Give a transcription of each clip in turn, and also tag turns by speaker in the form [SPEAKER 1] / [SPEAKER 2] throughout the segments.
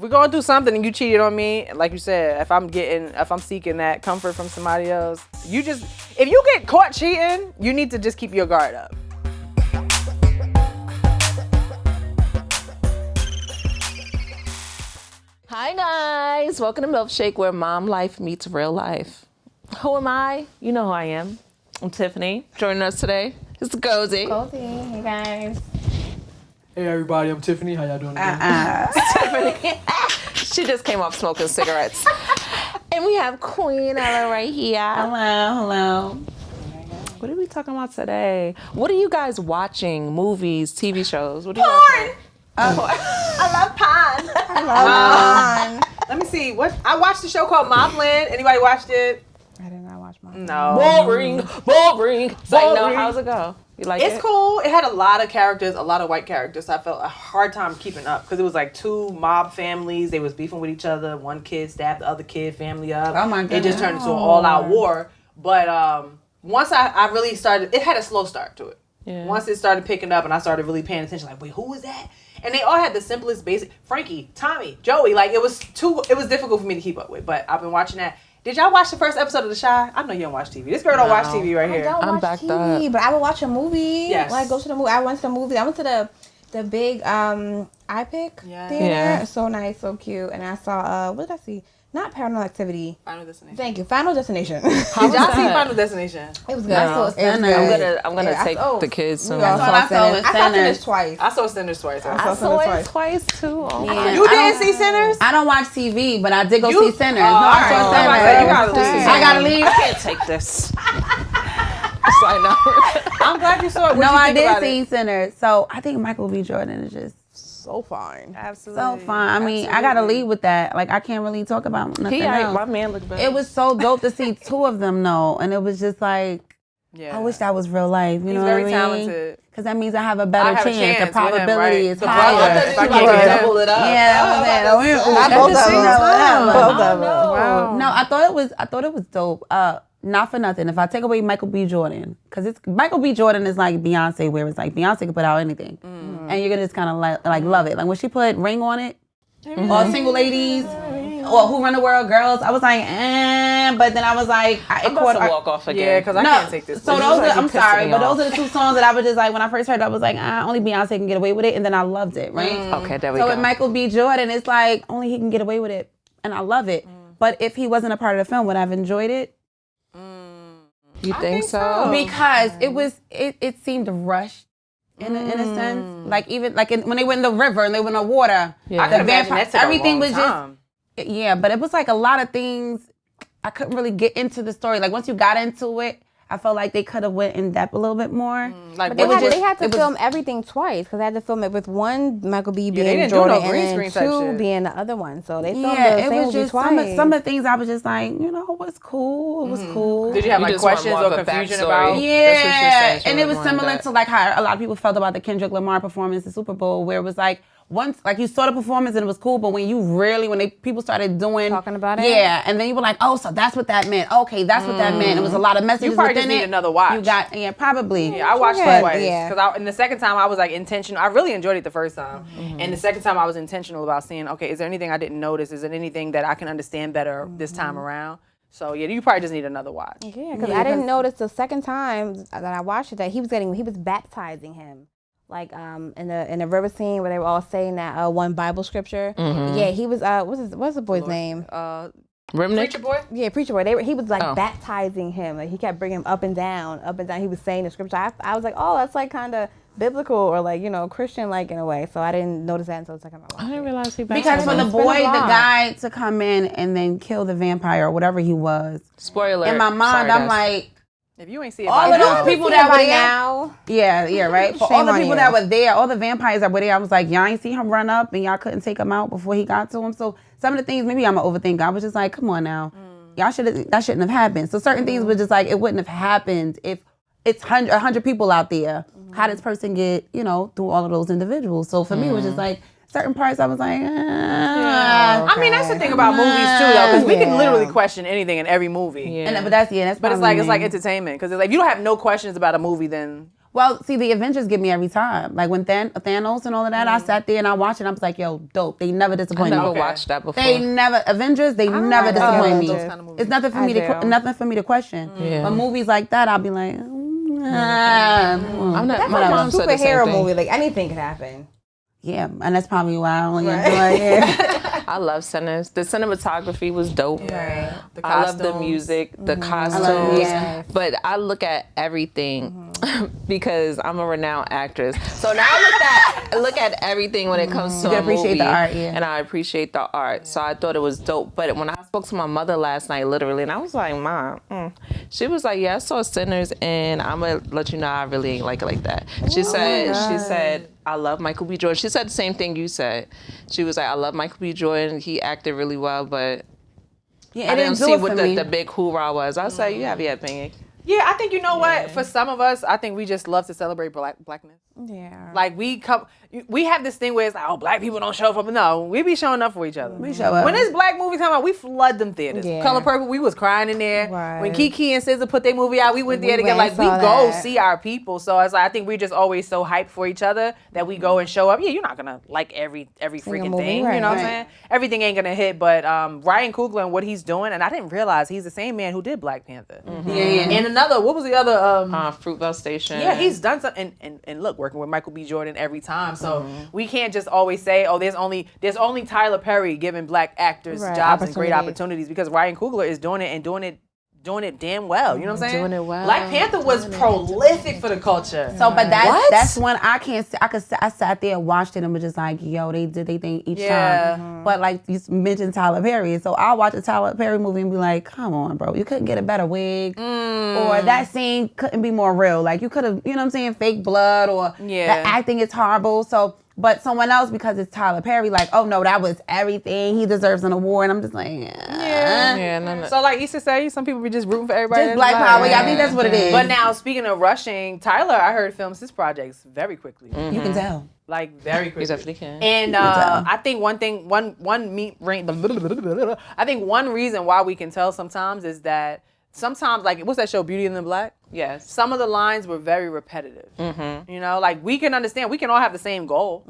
[SPEAKER 1] we're going through something and you cheated on me, like you said, if I'm seeking that comfort from somebody else, if you get caught cheating, you need to just keep your guard up.
[SPEAKER 2] Hi guys, welcome to Milfshake, where mom life meets real life. Who am I? You know who I am. I'm Tiffany. Joining us today is Goldi.
[SPEAKER 3] Goldi, hey guys.
[SPEAKER 4] Hey everybody, I'm Tiffany. How y'all doing today?
[SPEAKER 2] Tiffany. She just came off smoking cigarettes. And we have Queenella right here.
[SPEAKER 3] Hello.
[SPEAKER 2] What are we talking about today? What are you guys watching? Movies, TV shows? What are you watching?
[SPEAKER 1] I love Pine. Let me see. I watched a show called Mobland. Anybody watched it?
[SPEAKER 3] I did not watch mine.
[SPEAKER 1] No.
[SPEAKER 2] Boring. It's like, no, how's it go? You like it?
[SPEAKER 1] It's cool. It had a lot of characters, a lot of white characters. So I felt a hard time keeping up because it was like two mob families. They was beefing with each other. One kid stabbed the other kid family up.
[SPEAKER 3] Oh my goodness.
[SPEAKER 1] It just turned into an all-out war. But once I really started, it had a slow start to it. Yeah. Once it started picking up and I started really paying attention, like, wait, who was that? And they all had the simplest basic, Frankie, Tommy, Joey. Like, it was difficult for me to keep up with. But I've been watching that. Did y'all watch the first episode of The Chi? I know you don't watch TV. This girl don't watch TV right here.
[SPEAKER 3] I'm backed up. But I would watch a movie.
[SPEAKER 1] Yes.
[SPEAKER 3] Like, go to the movie. I went to the movie. I went to the big iPic theater. Yeah. So nice, so cute. And I saw, what did I see? Not Paranormal Activity.
[SPEAKER 1] Final Destination.
[SPEAKER 3] Thank you. Final Destination.
[SPEAKER 1] Did y'all see Final Destination?
[SPEAKER 3] It was good.
[SPEAKER 2] No. I'm gonna take the kids soon.
[SPEAKER 3] I saw Sinners twice.
[SPEAKER 1] I saw Sinners twice.
[SPEAKER 2] I saw it twice too. Oh.
[SPEAKER 3] Yeah.
[SPEAKER 1] You didn't see Sinners?
[SPEAKER 5] I don't watch TV, but I did go see Sinners.
[SPEAKER 1] I saw Sinners.
[SPEAKER 5] I gotta leave.
[SPEAKER 2] I can't take this.
[SPEAKER 1] I'm glad you saw it.
[SPEAKER 5] No, I did see Sinners. So I think Michael B. Jordan is just
[SPEAKER 1] so fine. Absolutely.
[SPEAKER 5] So fine. I mean, I gotta lead with that. Like, I can't really talk about nothing else.
[SPEAKER 2] My man looked better.
[SPEAKER 5] It was so dope to see two of them though, and it was just like, I wish that was real life. You know what I mean?
[SPEAKER 1] He's very talented.
[SPEAKER 5] Because that means I have a better chance. The probability is higher.
[SPEAKER 1] I thought you could double it up.
[SPEAKER 5] Yeah,
[SPEAKER 3] both of them.
[SPEAKER 5] Wow. No, I thought it was dope. Not for nothing. If I take away Michael B. Jordan, because Michael B. Jordan is like Beyonce, where it's like Beyonce can put out anything, and you're gonna just kind of like love it. Like when she put Ring on it, or Single Ladies, or Who Run the World Girls, I was like, but then I was like,
[SPEAKER 2] it caught walk off again.
[SPEAKER 1] Yeah, because I can't take this.
[SPEAKER 5] So those I'm sorry, but those are the two songs that I was just like, when I first heard it, I was like, only Beyonce can get away with it, and then I loved it, right?
[SPEAKER 2] Okay, there we go.
[SPEAKER 5] So with Michael B. Jordan, it's like only he can get away with it, and I love it. But if he wasn't a part of the film, would I have enjoyed it?
[SPEAKER 2] You think so?
[SPEAKER 5] Because it seemed rushed in a sense. Like even when they went in the river and they went in the water.
[SPEAKER 1] Yeah. I could imagine that took
[SPEAKER 5] everything
[SPEAKER 1] a long
[SPEAKER 5] was
[SPEAKER 1] time.
[SPEAKER 5] But it was like a lot of things. I couldn't really get into the story. Like once you got into it, I felt like they could have went in depth a little bit more.
[SPEAKER 3] But they had to film everything twice because they had to film it with one Michael B. being Jordan and two being the other one. So they filmed the same movie twice.
[SPEAKER 5] Some of the things I was just like, it was cool. It was cool.
[SPEAKER 1] Did you have like questions or confusion about?
[SPEAKER 5] Yeah, and it was similar to like how a lot of people felt about the Kendrick Lamar performance in Super Bowl, where it was like, once, like you saw the performance and it was cool, but when people started talking
[SPEAKER 3] about it,
[SPEAKER 5] and then you were like, oh, so that's what that meant. Okay, that's what that meant. It was a lot of messages.
[SPEAKER 1] You probably
[SPEAKER 5] within
[SPEAKER 1] just need another watch.
[SPEAKER 5] Probably.
[SPEAKER 1] Yeah, I watched it twice because in the second time I was like intentional. I really enjoyed it the first time, and the second time I was intentional about seeing, okay, is there anything I didn't notice? Is there anything that I can understand better this time around? So yeah, you probably just need another watch.
[SPEAKER 3] Yeah, because I didn't notice the second time that I watched it that he was baptizing him. Like in the river scene where they were all saying that one Bible scripture. Yeah, he was what's the boy's name?
[SPEAKER 1] Preacher Boy?
[SPEAKER 3] Yeah, Preacher Boy. He was like baptizing him. Like he kept bringing him up and down. He was saying the scripture. I was like, oh, that's like kind of biblical or like, Christian like in a way. So I didn't notice that until the second time I watched it.
[SPEAKER 2] I didn't realize he
[SPEAKER 5] baptized because for the guy to come in and then kill the vampire or whatever he was.
[SPEAKER 2] Spoiler.
[SPEAKER 5] In my mind, I'm like,
[SPEAKER 1] if you ain't see it
[SPEAKER 5] all of those people that were there
[SPEAKER 3] now.
[SPEAKER 5] Yeah, right. For all the people that were there, all the vampires that were there, I was like, y'all ain't see him run up and y'all couldn't take him out before he got to him. So some of the things, maybe I'm an overthinker. I was just like, come on now. That shouldn't have happened. So certain things were just like, it wouldn't have happened if it's 100 people out there. How does this person get, through all of those individuals? So for me, it was just like, certain parts I was like,
[SPEAKER 1] I mean, that's the thing about movies too, though, because we can literally question anything in every movie.
[SPEAKER 5] Yeah. But it's like
[SPEAKER 1] entertainment, because if you don't have no questions about a movie, then
[SPEAKER 5] Well, see, the Avengers get me every time. Like when Thanos and all of that, I sat there and I watched it. And I was like, yo, dope. They never disappoint me.
[SPEAKER 2] I never watched that before.
[SPEAKER 5] Avengers, they never disappoint me.
[SPEAKER 1] Those kind of movies.
[SPEAKER 5] It's nothing for me to question.
[SPEAKER 2] Yeah.
[SPEAKER 5] But movies like that, I'll be like,
[SPEAKER 2] I'm not.
[SPEAKER 3] That's
[SPEAKER 2] My
[SPEAKER 3] like a
[SPEAKER 2] mom said the same
[SPEAKER 3] superhero
[SPEAKER 2] thing.
[SPEAKER 3] movie. Like anything could happen.
[SPEAKER 5] yeah, and that's probably why I only enjoy it.
[SPEAKER 2] I love Sinners. The cinematography was dope.
[SPEAKER 1] Yeah. The
[SPEAKER 2] I love the
[SPEAKER 1] costumes.
[SPEAKER 2] music, the costumes. But I look at everything because I'm a renowned actress. So now I look at everything when it comes to a
[SPEAKER 5] appreciate
[SPEAKER 2] movie,
[SPEAKER 5] the art, yeah.
[SPEAKER 2] and I appreciate the art. So I thought it was dope. But when I spoke to my mother last night, literally, and I was like, Mom, she was like, yeah, I saw Sinners, and I'm gonna let you know I really ain't like it like that. She said, I love Michael B. Jordan. She said the same thing you said. She was like, I love Michael B. Jordan. He acted really well, but I didn't see what the big hoorah was. I was like, you have your opinion.
[SPEAKER 1] Yeah, I think you know what. For some of us, I think we just love to celebrate blackness.
[SPEAKER 3] Yeah.
[SPEAKER 1] Like we have this thing where it's like, oh, black people don't show up. No, we be showing up for each other.
[SPEAKER 5] We show up.
[SPEAKER 1] When this black movie come out, we flood them theaters.
[SPEAKER 3] Yeah.
[SPEAKER 1] Color Purple, we was crying in there.
[SPEAKER 3] Right.
[SPEAKER 1] When Kiki and SZA put their movie out, we went there together. Like we
[SPEAKER 3] saw
[SPEAKER 1] go
[SPEAKER 3] that.
[SPEAKER 1] see our people. So it's like I think we're just always so hyped for each other that we go and show up. Yeah, you're not gonna like every freaking
[SPEAKER 3] movie,
[SPEAKER 1] thing.
[SPEAKER 3] right,
[SPEAKER 1] You know what I'm
[SPEAKER 3] right.
[SPEAKER 1] saying? Everything ain't gonna hit. But Ryan Coogler and what he's doing, and I didn't realize he's the same man who did Black Panther.
[SPEAKER 5] Yeah.
[SPEAKER 1] And another, what was the other?
[SPEAKER 2] Fruitvale Station.
[SPEAKER 1] Yeah, he's done something, and look, working with Michael B. Jordan every time. So we can't just always say, oh, there's only Tyler Perry giving black actors jobs and great opportunities, because Ryan Coogler is doing it and doing it damn well. You know what I'm saying?
[SPEAKER 2] Doing it well.
[SPEAKER 1] Black Panther was prolific for the culture.
[SPEAKER 5] So, but that's when I sat there and watched it and was just like, yo, they did they thing each time. But like you mentioned Tyler Perry, so I'll watch a Tyler Perry movie and be like, come on, bro, you couldn't get a better wig, or that scene couldn't be more real. Like you could have, you know what I'm saying, fake blood, or the acting is horrible. So. But someone else, because it's Tyler Perry, like, oh no, that was everything. He deserves an award. And I'm just like,
[SPEAKER 2] no.
[SPEAKER 1] So like Issa say, some people be just rooting for everybody.
[SPEAKER 5] Just black power. Yeah, I think that's what it is.
[SPEAKER 1] But now, speaking of rushing, Tyler, I heard films his projects very quickly.
[SPEAKER 5] You can tell.
[SPEAKER 1] Like very quickly.
[SPEAKER 2] He definitely can.
[SPEAKER 1] And I think I think one reason why we can tell sometimes is that sometimes, like, what's that show, Beauty and the Black?
[SPEAKER 2] Yes.
[SPEAKER 1] Some of the lines were very repetitive. You know, like we can understand, we can all have the same goal.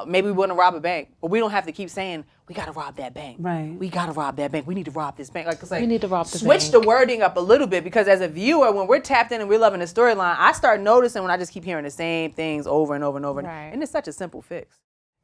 [SPEAKER 1] Maybe we want to rob a bank, but we don't have to keep saying, we got to rob that bank.
[SPEAKER 5] Right.
[SPEAKER 1] We got to rob that bank. We need to rob this bank. Like, it's like,
[SPEAKER 2] We need to rob the
[SPEAKER 1] switch
[SPEAKER 2] bank.
[SPEAKER 1] the wording up a little bit, because as a viewer, when we're tapped in and we're loving the storyline, I start noticing when I just keep hearing the same things over and over and over.
[SPEAKER 3] Right.
[SPEAKER 1] And it's such a simple fix.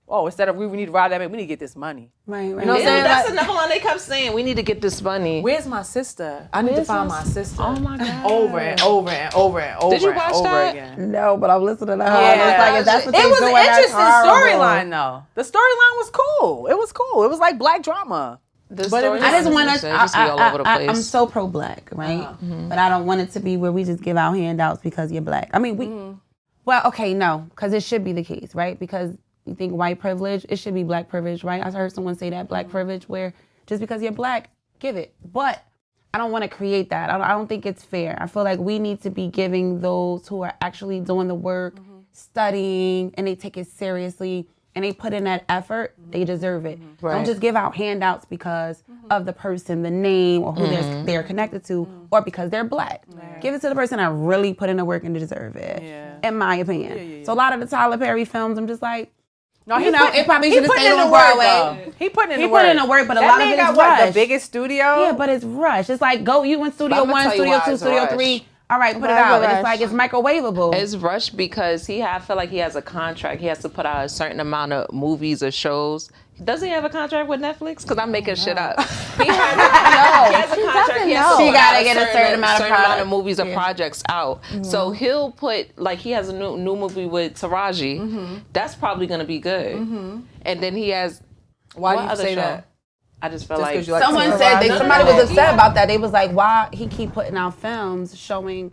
[SPEAKER 1] Oh, instead of we need to rob that bank, we need to get this money.
[SPEAKER 5] Right.
[SPEAKER 1] You know what I'm
[SPEAKER 2] Yeah,
[SPEAKER 1] saying?
[SPEAKER 2] that's
[SPEAKER 1] Like,
[SPEAKER 2] another one they kept saying. We need to get this money.
[SPEAKER 1] where's my sister? I need to find my sister.
[SPEAKER 2] Oh my God.
[SPEAKER 1] Over and over and over and over
[SPEAKER 2] Did you
[SPEAKER 1] and
[SPEAKER 2] watch
[SPEAKER 1] over
[SPEAKER 2] that?
[SPEAKER 1] again.
[SPEAKER 5] No, but I'm listening to her.
[SPEAKER 1] Yeah.
[SPEAKER 5] It's like, if that's what
[SPEAKER 1] It
[SPEAKER 5] they
[SPEAKER 1] was
[SPEAKER 5] doing,
[SPEAKER 1] an
[SPEAKER 5] that's
[SPEAKER 1] interesting
[SPEAKER 5] horrible.
[SPEAKER 1] storyline, though. The storyline was cool. It was cool. It was like black drama.
[SPEAKER 2] The
[SPEAKER 1] But it
[SPEAKER 2] story
[SPEAKER 1] was-
[SPEAKER 5] I just
[SPEAKER 2] is
[SPEAKER 5] want
[SPEAKER 2] interesting. It just be all over the place.
[SPEAKER 5] I'm so pro black, right? But I don't want it to be where we just give out handouts because you're black. I mean, well, okay, no, because it should be the case, right? Because you think white privilege, it should be black privilege, right? I heard someone say that, black privilege, where just because you're black, give it. But I don't want to create that. I don't think it's fair. I feel like we need to be giving those who are actually doing the work, studying, and they take it seriously, and they put in that effort, they deserve it.
[SPEAKER 2] Right.
[SPEAKER 5] Don't just give out handouts because of the person, the name, or who they're connected to, or because they're black. Give it to the person that really put in the work and deserve it, in my opinion. So a lot of the Tyler Perry films, I'm just like,
[SPEAKER 1] No,
[SPEAKER 5] you know, it probably
[SPEAKER 1] he
[SPEAKER 5] should have
[SPEAKER 1] put
[SPEAKER 5] stayed
[SPEAKER 1] in
[SPEAKER 5] on
[SPEAKER 1] the work,
[SPEAKER 5] Broadway.
[SPEAKER 1] though. He put in
[SPEAKER 5] He
[SPEAKER 1] the
[SPEAKER 5] put
[SPEAKER 1] work.
[SPEAKER 5] in the work, but a
[SPEAKER 1] That
[SPEAKER 5] lot of
[SPEAKER 1] man
[SPEAKER 5] it
[SPEAKER 1] got
[SPEAKER 5] is
[SPEAKER 1] what,
[SPEAKER 5] rushed.
[SPEAKER 1] the biggest studio?
[SPEAKER 5] Yeah, but it's rushed. It's like, go, you in Studio
[SPEAKER 2] I'ma
[SPEAKER 5] 1,
[SPEAKER 2] tell you
[SPEAKER 5] Studio
[SPEAKER 2] why
[SPEAKER 5] 2,
[SPEAKER 2] it's
[SPEAKER 5] Studio
[SPEAKER 2] rushed.
[SPEAKER 5] 3. All right, put it
[SPEAKER 3] Why
[SPEAKER 5] out.
[SPEAKER 3] is it
[SPEAKER 5] It's like, it's microwavable.
[SPEAKER 2] It's rushed because I feel like he has a contract. He has to put out a certain amount of movies or shows. Doesn't he have a contract with Netflix? Because I'm making shit up. He has a contract. He has to
[SPEAKER 5] She
[SPEAKER 2] put
[SPEAKER 5] gotta
[SPEAKER 2] out
[SPEAKER 5] get a certain amount of
[SPEAKER 2] amount
[SPEAKER 5] product.
[SPEAKER 2] of movies or projects out. So he'll put, like, he has a new movie with Taraji. That's probably going to be good. And then he has...
[SPEAKER 1] Why
[SPEAKER 2] what
[SPEAKER 1] do you
[SPEAKER 2] other
[SPEAKER 1] say
[SPEAKER 2] show?
[SPEAKER 1] that?
[SPEAKER 2] I just feel
[SPEAKER 1] Just
[SPEAKER 2] like...
[SPEAKER 1] 'cause you like
[SPEAKER 5] Someone
[SPEAKER 1] Taraji?
[SPEAKER 5] said somebody was upset about that. They was like, why he keep putting out films showing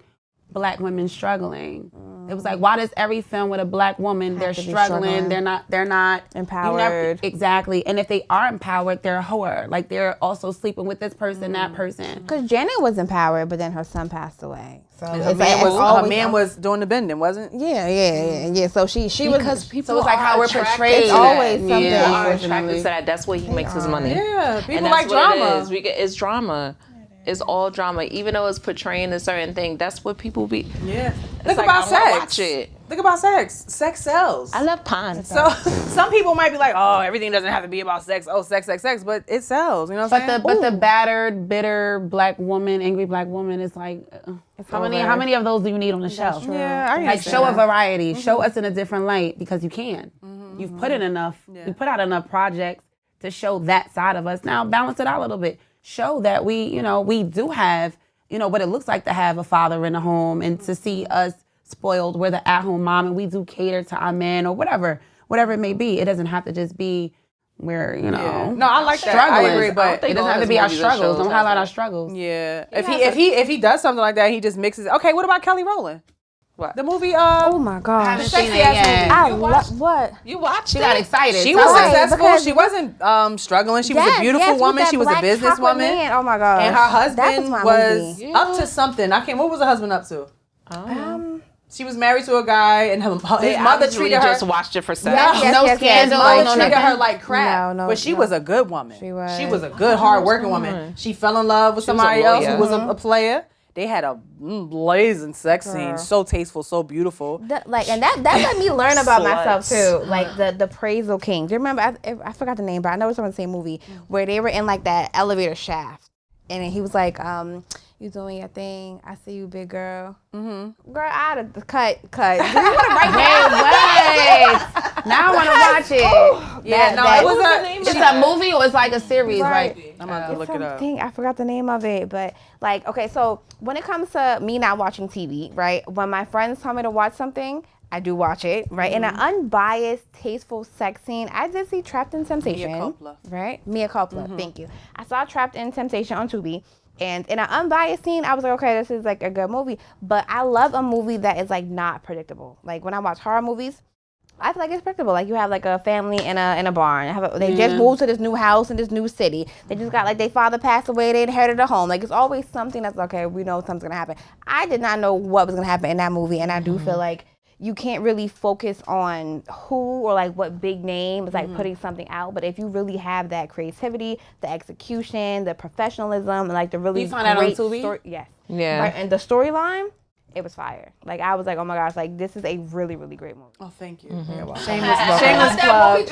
[SPEAKER 5] black women struggling? It was like, why does every film with a black woman, they're
[SPEAKER 3] to be
[SPEAKER 5] struggling,
[SPEAKER 3] struggling.
[SPEAKER 5] they're not
[SPEAKER 3] Empowered.
[SPEAKER 5] Exactly. And if they are empowered, they're a whore. Like, they're also sleeping with this person, that person.
[SPEAKER 3] Because Janet was empowered, but then her son passed away. So
[SPEAKER 1] Her man was doing the bending, wasn't?
[SPEAKER 3] Yeah. So she
[SPEAKER 2] Because
[SPEAKER 3] was.
[SPEAKER 2] people
[SPEAKER 5] So it's like
[SPEAKER 2] are
[SPEAKER 5] how we're
[SPEAKER 2] attracted
[SPEAKER 5] portrayed.
[SPEAKER 2] to
[SPEAKER 3] It's
[SPEAKER 2] that.
[SPEAKER 3] always something.
[SPEAKER 5] Yeah,
[SPEAKER 2] People are attracted
[SPEAKER 5] unfortunately.
[SPEAKER 2] to that. That's where he makes his money.
[SPEAKER 1] Yeah, people
[SPEAKER 2] And
[SPEAKER 1] like
[SPEAKER 2] that's what
[SPEAKER 1] drama.
[SPEAKER 2] it is. It's drama. It's all drama. Even though it's portraying a certain thing, that's what people be.
[SPEAKER 1] Yeah. Think
[SPEAKER 2] like,
[SPEAKER 1] about
[SPEAKER 2] I wanna
[SPEAKER 1] sex.
[SPEAKER 2] watch it.
[SPEAKER 1] Think about sex. Sex sells.
[SPEAKER 2] I love puns.
[SPEAKER 1] So some people might be like, oh, everything doesn't have to be about sex. Oh, sex, but it sells. You know what I'm saying?
[SPEAKER 5] But the battered, bitter black woman, angry black woman is like, how many of those do you need on the shelf?
[SPEAKER 1] Yeah, I
[SPEAKER 5] Like show a variety. Show us in a different light because you can. You've put in enough. You put out enough projects to show that side of us. Now balance it out a little bit. Show that we do have, what it looks like to have a father in the home and to see us spoiled. We're the at-home mom and we do cater to our man or whatever it may be. It doesn't have to just be where,
[SPEAKER 1] No, I like that.
[SPEAKER 5] struggling.
[SPEAKER 1] I agree, but
[SPEAKER 5] it doesn't have to be our struggles. Don't highlight our struggles.
[SPEAKER 1] Yeah. If he does something like that, he just mixes. Okay, what about Kelly Rowland?
[SPEAKER 2] What?
[SPEAKER 1] The movie.
[SPEAKER 3] Oh my gosh.
[SPEAKER 5] Haven't seen it yet.
[SPEAKER 3] I love what?
[SPEAKER 2] You watched
[SPEAKER 5] She got excited.
[SPEAKER 1] She
[SPEAKER 5] Tell
[SPEAKER 1] was
[SPEAKER 5] us.
[SPEAKER 1] successful. She wasn't struggling. She was a beautiful woman. She was a businesswoman.
[SPEAKER 3] Oh my gosh.
[SPEAKER 1] And her husband was
[SPEAKER 3] movie.
[SPEAKER 1] up to something. What was her husband up to? She was married to a guy, and his mother treated her.
[SPEAKER 2] Just watched it for sex.
[SPEAKER 5] No scandal.
[SPEAKER 1] His mother
[SPEAKER 5] No
[SPEAKER 1] treated
[SPEAKER 5] nothing.
[SPEAKER 1] her like crap.
[SPEAKER 3] No,
[SPEAKER 1] but she was a good woman.
[SPEAKER 3] She was.
[SPEAKER 1] She was a good, hard-working woman. She fell in love with somebody else who was a player. They had a blazing sex scene. So tasteful, so beautiful.
[SPEAKER 3] And that let me learn about myself too. Like the Praisal King. Do you remember? I forgot the name, but I know it's from the same movie where they were in like that elevator shaft, and he was like, "You doing your thing? I see you, big girl." Mm-hmm. Girl, out of the cut. Do you want to write
[SPEAKER 5] Wait. Now I want to watch it.
[SPEAKER 1] It was
[SPEAKER 5] It's a movie or it's like a series, right?
[SPEAKER 1] I'm gonna look it up.
[SPEAKER 3] I forgot the name of it, but like, okay, so when it comes to me not watching TV, right? When my friends tell me to watch something, I do watch it, right? In an unbiased, tasteful sex scene, I did see Trapped in Temptation.
[SPEAKER 1] Mia Coppola.
[SPEAKER 3] Right? Mia Coppola, thank you. I saw Trapped in Temptation on Tubi. And in an unbiased scene, I was like, okay, this is like a good movie. But I love a movie that is like not predictable. Like when I watch horror movies, I feel like it's predictable. Like you have like a family in a barn. They just moved to this new house in this new city. They just got like their father passed away. They inherited a home. Like it's always something that's okay. We know something's gonna happen. I did not know what was gonna happen in that movie, and I do feel like you can't really focus on who or like what big name is like putting something out. But if you really have that creativity, the execution, the professionalism, and like the really
[SPEAKER 5] You find that on
[SPEAKER 3] great
[SPEAKER 5] Tubi?
[SPEAKER 3] story, yes,
[SPEAKER 2] Yeah.
[SPEAKER 3] right, and the storyline. It was fire. Like I was like, oh my gosh, like this is a really, really great movie.
[SPEAKER 1] Oh, thank you.
[SPEAKER 3] Shameless
[SPEAKER 1] plug. Shameless plug.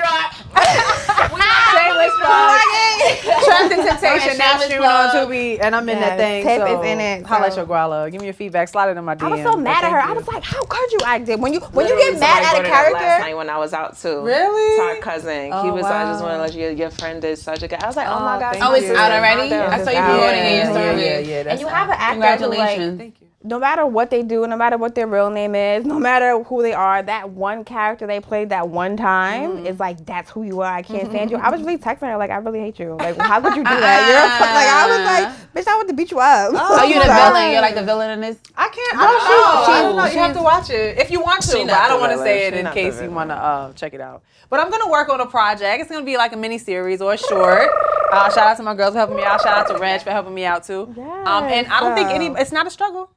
[SPEAKER 1] Trapped in Temptation now streaming on Tubi, and I'm in that thing.
[SPEAKER 3] Tiff
[SPEAKER 1] so
[SPEAKER 3] is in it.
[SPEAKER 1] Holla at
[SPEAKER 3] so-
[SPEAKER 1] your guala. Give me your feedback. Slide it in my DM.
[SPEAKER 3] I was so mad at her. I was like, how could you act it? When you get mad at a
[SPEAKER 2] last
[SPEAKER 3] character.
[SPEAKER 2] night when I was out too.
[SPEAKER 1] Really?
[SPEAKER 2] To our cousin. He was I just want to let you. Your friend is such a good. I was like, oh my god.
[SPEAKER 5] Oh, it's out already? I saw you promoting it in your story.
[SPEAKER 1] Yeah.
[SPEAKER 3] And you have an actor who,
[SPEAKER 5] Congratulations.
[SPEAKER 1] Thank you.
[SPEAKER 3] no matter what they do, no matter what their real name is, no matter who they are, that one character they played that one time is like, that's who you are. I can't stand you. I was really texting her like, I really hate you. Like, how could you do that? I was like, bitch, I want to beat you up.
[SPEAKER 5] Oh, you're the villain. You're like the villain in this.
[SPEAKER 1] I can't. I don't know. You have to watch it if you want to. But I don't want to say it in case you want to check it out. But I'm gonna work on a project. It's gonna be like a mini series or a short. Shout out to my girls for helping me out. Shout out to Ranch for helping me out too.
[SPEAKER 3] Yes,
[SPEAKER 1] And I don't think it's not a struggle.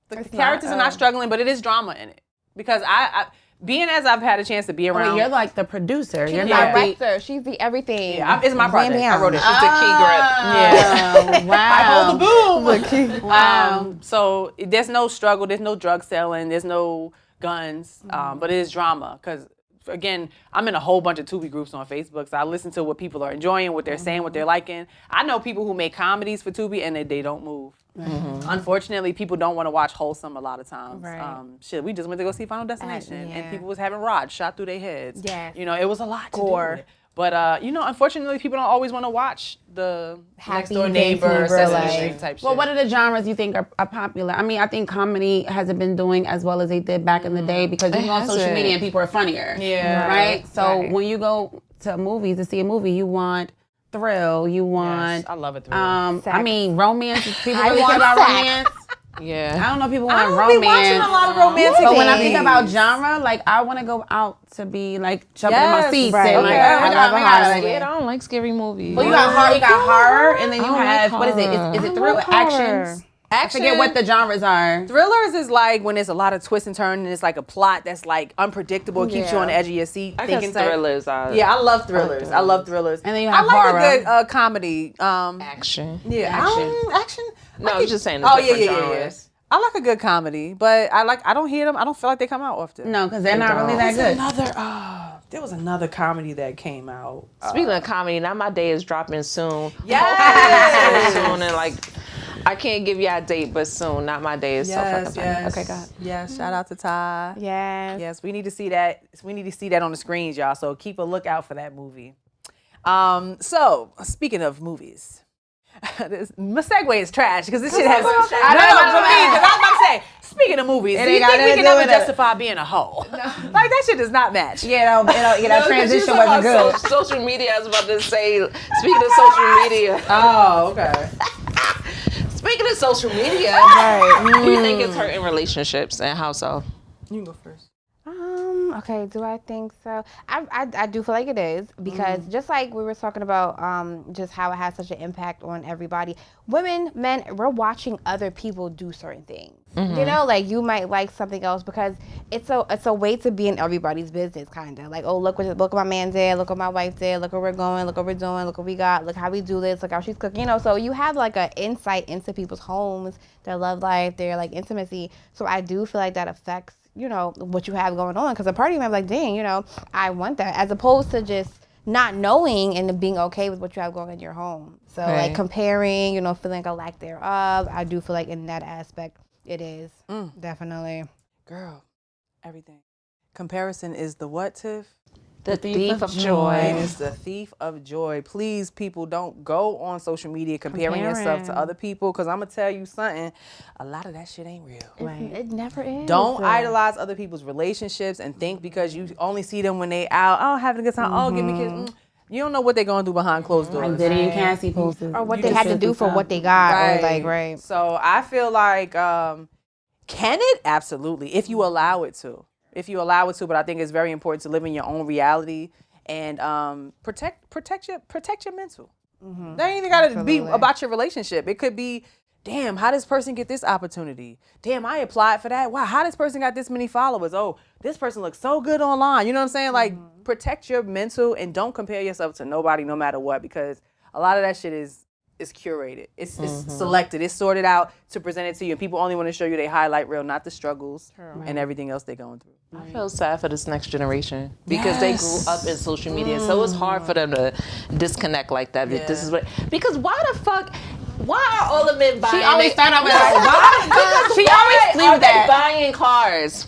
[SPEAKER 1] The characters are not struggling, but it is drama in it because I being as I've had a chance to be around.
[SPEAKER 5] You're like the producer. You're
[SPEAKER 3] the
[SPEAKER 5] not the
[SPEAKER 3] director. She's the everything.
[SPEAKER 1] Yeah, it's my project. I wrote it.
[SPEAKER 2] She's the key grip.
[SPEAKER 5] Yeah. Wow.
[SPEAKER 1] I hold the boom.
[SPEAKER 5] Wow.
[SPEAKER 1] So there's no struggle. There's no drug selling. There's no guns. But it is drama because, again, I'm in a whole bunch of Tubi groups on Facebook. So I listen to what people are enjoying, what they're saying, what they're liking. I know people who make comedies for Tubi and they don't move. Unfortunately, people don't want to watch wholesome a lot of times.
[SPEAKER 3] Right.
[SPEAKER 1] We just went to go see Final Destination
[SPEAKER 3] yeah.
[SPEAKER 1] and people was having rods shot through their heads.
[SPEAKER 3] Yes.
[SPEAKER 1] It was a lot
[SPEAKER 3] Gore.
[SPEAKER 1] to do with it. But, unfortunately, people don't always want to watch the next door
[SPEAKER 3] Happy
[SPEAKER 1] neighbor,
[SPEAKER 3] neighbor,
[SPEAKER 1] Sesame
[SPEAKER 3] like-
[SPEAKER 1] Street type shit.
[SPEAKER 5] Well, what are the genres you think are popular? I mean, I think comedy hasn't been doing as well as they did back in the day because you go on social
[SPEAKER 2] hasn't.
[SPEAKER 5] media and people are funnier.
[SPEAKER 1] Yeah.
[SPEAKER 5] Right? So
[SPEAKER 3] Right.
[SPEAKER 5] when you go to movies to see a movie, you want thrill, you want
[SPEAKER 1] Yes, I love it. Sex.
[SPEAKER 5] I mean romance. People really
[SPEAKER 3] want
[SPEAKER 5] care about
[SPEAKER 3] sex.
[SPEAKER 5] romance.
[SPEAKER 2] Yeah.
[SPEAKER 5] I don't know if people
[SPEAKER 1] I
[SPEAKER 5] want
[SPEAKER 1] don't
[SPEAKER 5] romance.
[SPEAKER 1] be watching a lot of romantic
[SPEAKER 5] But when I think
[SPEAKER 1] movies.
[SPEAKER 5] about genre, like I want to go out to be like jumping in my
[SPEAKER 1] Yes,
[SPEAKER 5] seats
[SPEAKER 3] right.
[SPEAKER 5] and like,
[SPEAKER 3] Okay.
[SPEAKER 5] oh my
[SPEAKER 3] I
[SPEAKER 5] God,
[SPEAKER 3] love
[SPEAKER 5] oh my
[SPEAKER 3] a
[SPEAKER 5] God,
[SPEAKER 3] horror
[SPEAKER 5] like,
[SPEAKER 3] movie.
[SPEAKER 2] I don't like scary movies.
[SPEAKER 5] well, you got horror, and then you
[SPEAKER 2] I don't
[SPEAKER 5] have
[SPEAKER 2] like
[SPEAKER 5] what is it?
[SPEAKER 2] horror.
[SPEAKER 5] Is it thrill, actions? I forget what the genres are.
[SPEAKER 1] Thrillers is like when there's a lot of twists and turns and it's like a plot that's like unpredictable. It keeps you on the edge of your seat.
[SPEAKER 2] I guess thrillers are
[SPEAKER 1] Yeah, I love thrillers. I love thrillers.
[SPEAKER 5] And then you have
[SPEAKER 1] I like
[SPEAKER 5] horror.
[SPEAKER 1] a good comedy.
[SPEAKER 2] action.
[SPEAKER 1] Yeah, action.
[SPEAKER 2] No, I was just saying the
[SPEAKER 1] Oh
[SPEAKER 2] different
[SPEAKER 1] yeah.
[SPEAKER 2] genres.
[SPEAKER 1] I like a good comedy, but I don't hear them. I don't feel like they come out often.
[SPEAKER 5] No, because they're not really that good.
[SPEAKER 1] There was another comedy that came out.
[SPEAKER 2] Speaking of comedy, Now My Day is dropping soon.
[SPEAKER 1] Yes.
[SPEAKER 2] Soon, and like, I can't give you a date, but soon. Not My Day is so fucking funny.
[SPEAKER 1] Yes.
[SPEAKER 2] Okay, go ahead.
[SPEAKER 1] Yes, shout out to Ty.
[SPEAKER 3] Yes.
[SPEAKER 1] We need to see that. We need to see that on the screens, y'all. So keep a lookout for that movie. So speaking of movies. My segue is trash because this shit has. I know, for me, because I was about to say, speaking of movies, do you think we can ever justify being a hoe? No. Like, that shit does not match.
[SPEAKER 5] Yeah, that transition wasn't good.
[SPEAKER 2] Social media, I was about to say, speaking of social media.
[SPEAKER 1] Oh, okay.
[SPEAKER 2] Speaking of social media, who do you think is hurting relationships and how so?
[SPEAKER 1] You can go first.
[SPEAKER 3] Okay, do I think so? I do feel like it is because just like we were talking about just how it has such an impact on everybody. Women, men, we're watching other people do certain things. You know, like you might like something else because it's a way to be in everybody's business, kind of. Like, oh, look what my man did, look what my wife did, look where we're going, look what we're doing, look what we got, look how we do this, look how she's cooking. You know, so you have like an insight into people's homes, their love life, their like intimacy. So I do feel like that affects, you know, what you have going on. Because a part of me, I'm like, dang, you know, I want that. As opposed to just not knowing and being okay with what you have going in your home. So like comparing, you know, feeling like a lack thereof. I do feel like in that aspect, it is. Definitely.
[SPEAKER 1] Girl, everything. Comparison is the what, Tiff?
[SPEAKER 2] The thief of joy.
[SPEAKER 1] It's the thief of joy. Please, people, don't go on social media comparing yourself to other people, because I'm going to tell you something. A lot of that shit ain't real.
[SPEAKER 3] It never is.
[SPEAKER 1] Don't idolize other people's relationships and think because you only see them when they out, oh, having a good time, oh, give me kids. You don't know what they're going to do behind closed doors.
[SPEAKER 5] Like Diddy and Cassie posted.
[SPEAKER 3] Or what they had to do for what they got. Or like,
[SPEAKER 1] So I feel like, can it? Absolutely. If you allow it to. But I think it's very important to live in your own reality and protect your mental. They ain't even got to be about your relationship. It could be, damn, how does this person get this opportunity? Damn, I applied for that. Wow, how this person got this many followers? Oh, this person looks so good online. You know what I'm saying? Like, protect your mental and don't compare yourself to nobody no matter what, because a lot of that shit is curated. It's selected. It's sorted out to present it to you. And people only want to show you they highlight reel, not the struggles and everything else they're going through.
[SPEAKER 2] I feel sad for this next generation because they grew up in social media, so it's hard for them to disconnect like that. Yeah. This is what, because why are all the men buying?
[SPEAKER 5] She always start out with she always
[SPEAKER 2] are they buying cars?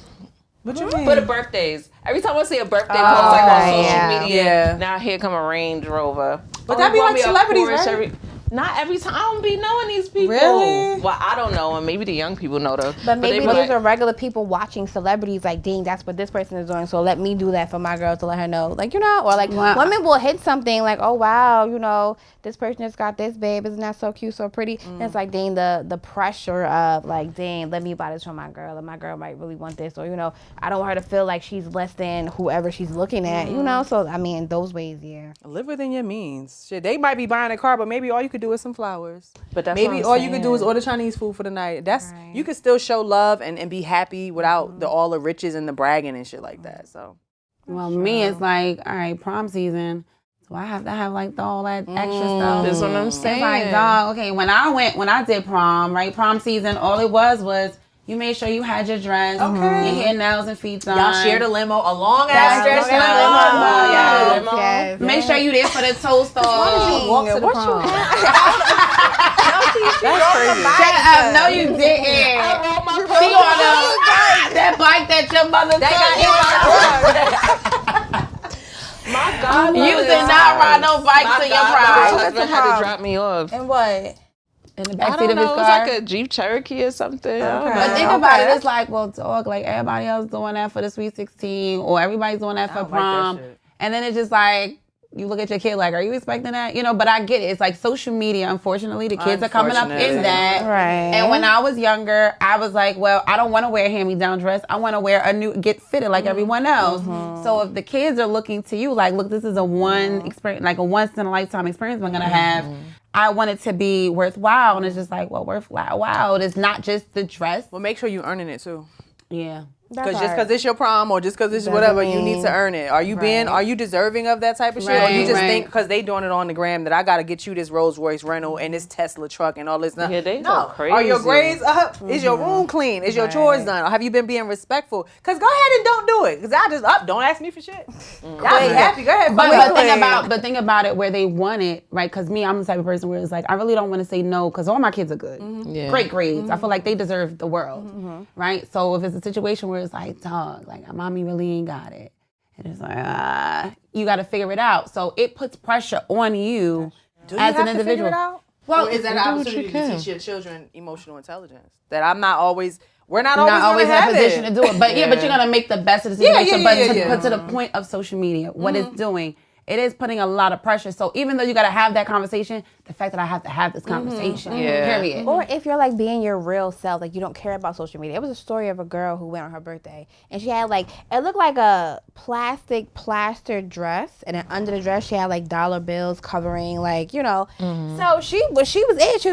[SPEAKER 1] What you mean?
[SPEAKER 2] For the birthdays. Every time I see a birthday post like on social media, now here come a Range Rover.
[SPEAKER 1] But that be like celebrities, right?
[SPEAKER 2] Not every time. I don't be knowing these people.
[SPEAKER 1] Really?
[SPEAKER 2] Well, I don't know, and maybe the young people know them.
[SPEAKER 3] But maybe these are regular people watching celebrities like, dang, that's what this person is doing, so let me do that for my girl to let her know. Like, you know, or like women will hit something like, oh, wow, you know, this person just got this, babe. Isn't that so cute, so pretty? And it's like, dang, the pressure of like, dang, let me buy this for my girl, and my girl might really want this. Or, you know, I don't want her to feel like she's less than whoever she's looking at, you know? So, I mean, those ways,
[SPEAKER 1] Live within your means. Shit, they might be buying a car, but maybe all you could do is some flowers.
[SPEAKER 2] But that's
[SPEAKER 1] maybe all you could do is order Chinese food for the night. That's you could still show love and be happy without all the riches and the bragging and shit like that. So,
[SPEAKER 5] well, me, it's like, all right, prom season. So I have to have like all that extra stuff.
[SPEAKER 2] That's what I'm saying.
[SPEAKER 5] It's like, dog, okay, when I did prom, right, prom season, all it was you made sure you had your dress, your hair, nails, and feet done.
[SPEAKER 1] Y'all shared a limo, a long ass stretch limo.
[SPEAKER 5] Yes. Make sure you there for the toast off.
[SPEAKER 1] Why did you walk to the prom?
[SPEAKER 5] That's crazy. Shut up. No, you didn't. She on that bike that your mother took.
[SPEAKER 2] My God.
[SPEAKER 5] You did not ride no bike to your prom.
[SPEAKER 2] My husband had to drop me off.
[SPEAKER 3] And what?
[SPEAKER 5] In the backseat of his car?
[SPEAKER 2] It was like a Jeep Cherokee or something.
[SPEAKER 5] But think about it. It's like, well, dog, like everybody else doing that for the Sweet 16 or everybody's doing that for prom. And then it's just like, you look at your kid like, are you expecting that? You know, but I get it. It's like social media, unfortunately. The kids are coming up in that.
[SPEAKER 3] Right.
[SPEAKER 5] And when I was younger, I was like, well, I don't want to wear a hand-me-down dress. I want to wear get fitted like everyone else. So if the kids are looking to you like, look, this is a experience, like a once-in-a-lifetime experience I'm going to have. I want it to be worthwhile. And it's just like, well, worthwhile. Wow. It's not just the dress.
[SPEAKER 1] Well, make sure you're earning it too.
[SPEAKER 5] Yeah.
[SPEAKER 1] Because just because it's your prom or just because it's whatever, you need to earn it. Are you deserving of that type of shit? Or you just think because they doing it on the gram that I got to get you this Rolls Royce rental and this Tesla truck and all this stuff?
[SPEAKER 2] Yeah, they go crazy.
[SPEAKER 1] Are your grades up? Is your room clean? Is your chores done? Or have you been being respectful? Because go ahead and don't do it. Because I just don't ask me for shit. Y'all be happy. Go ahead.
[SPEAKER 5] But think about it where they want it, right? Because me, I'm the type of person where it's like, I really don't want to say no because all my kids are good. Great grades. I feel like they deserve the world, right? So if it's a situation where it's like, dog, like mommy really ain't got it. And it's like, you got to figure it out. So it puts pressure on you as an individual. To figure it out?
[SPEAKER 1] Well, is that an opportunity to teach your children emotional intelligence? That we're not always in a position
[SPEAKER 5] to do it. But but you're going to make the best of the situation. But to the point of social media, what it's doing, it is putting a lot of pressure. So even though you got to have that conversation, the fact that I have to have this conversation, period.
[SPEAKER 3] Or if you're like being your real self, like you don't care about social media. It was a story of a girl who went on her birthday and she had like, it looked like a plastic plaster dress, and then under the dress she had like dollar bills covering, like, So she was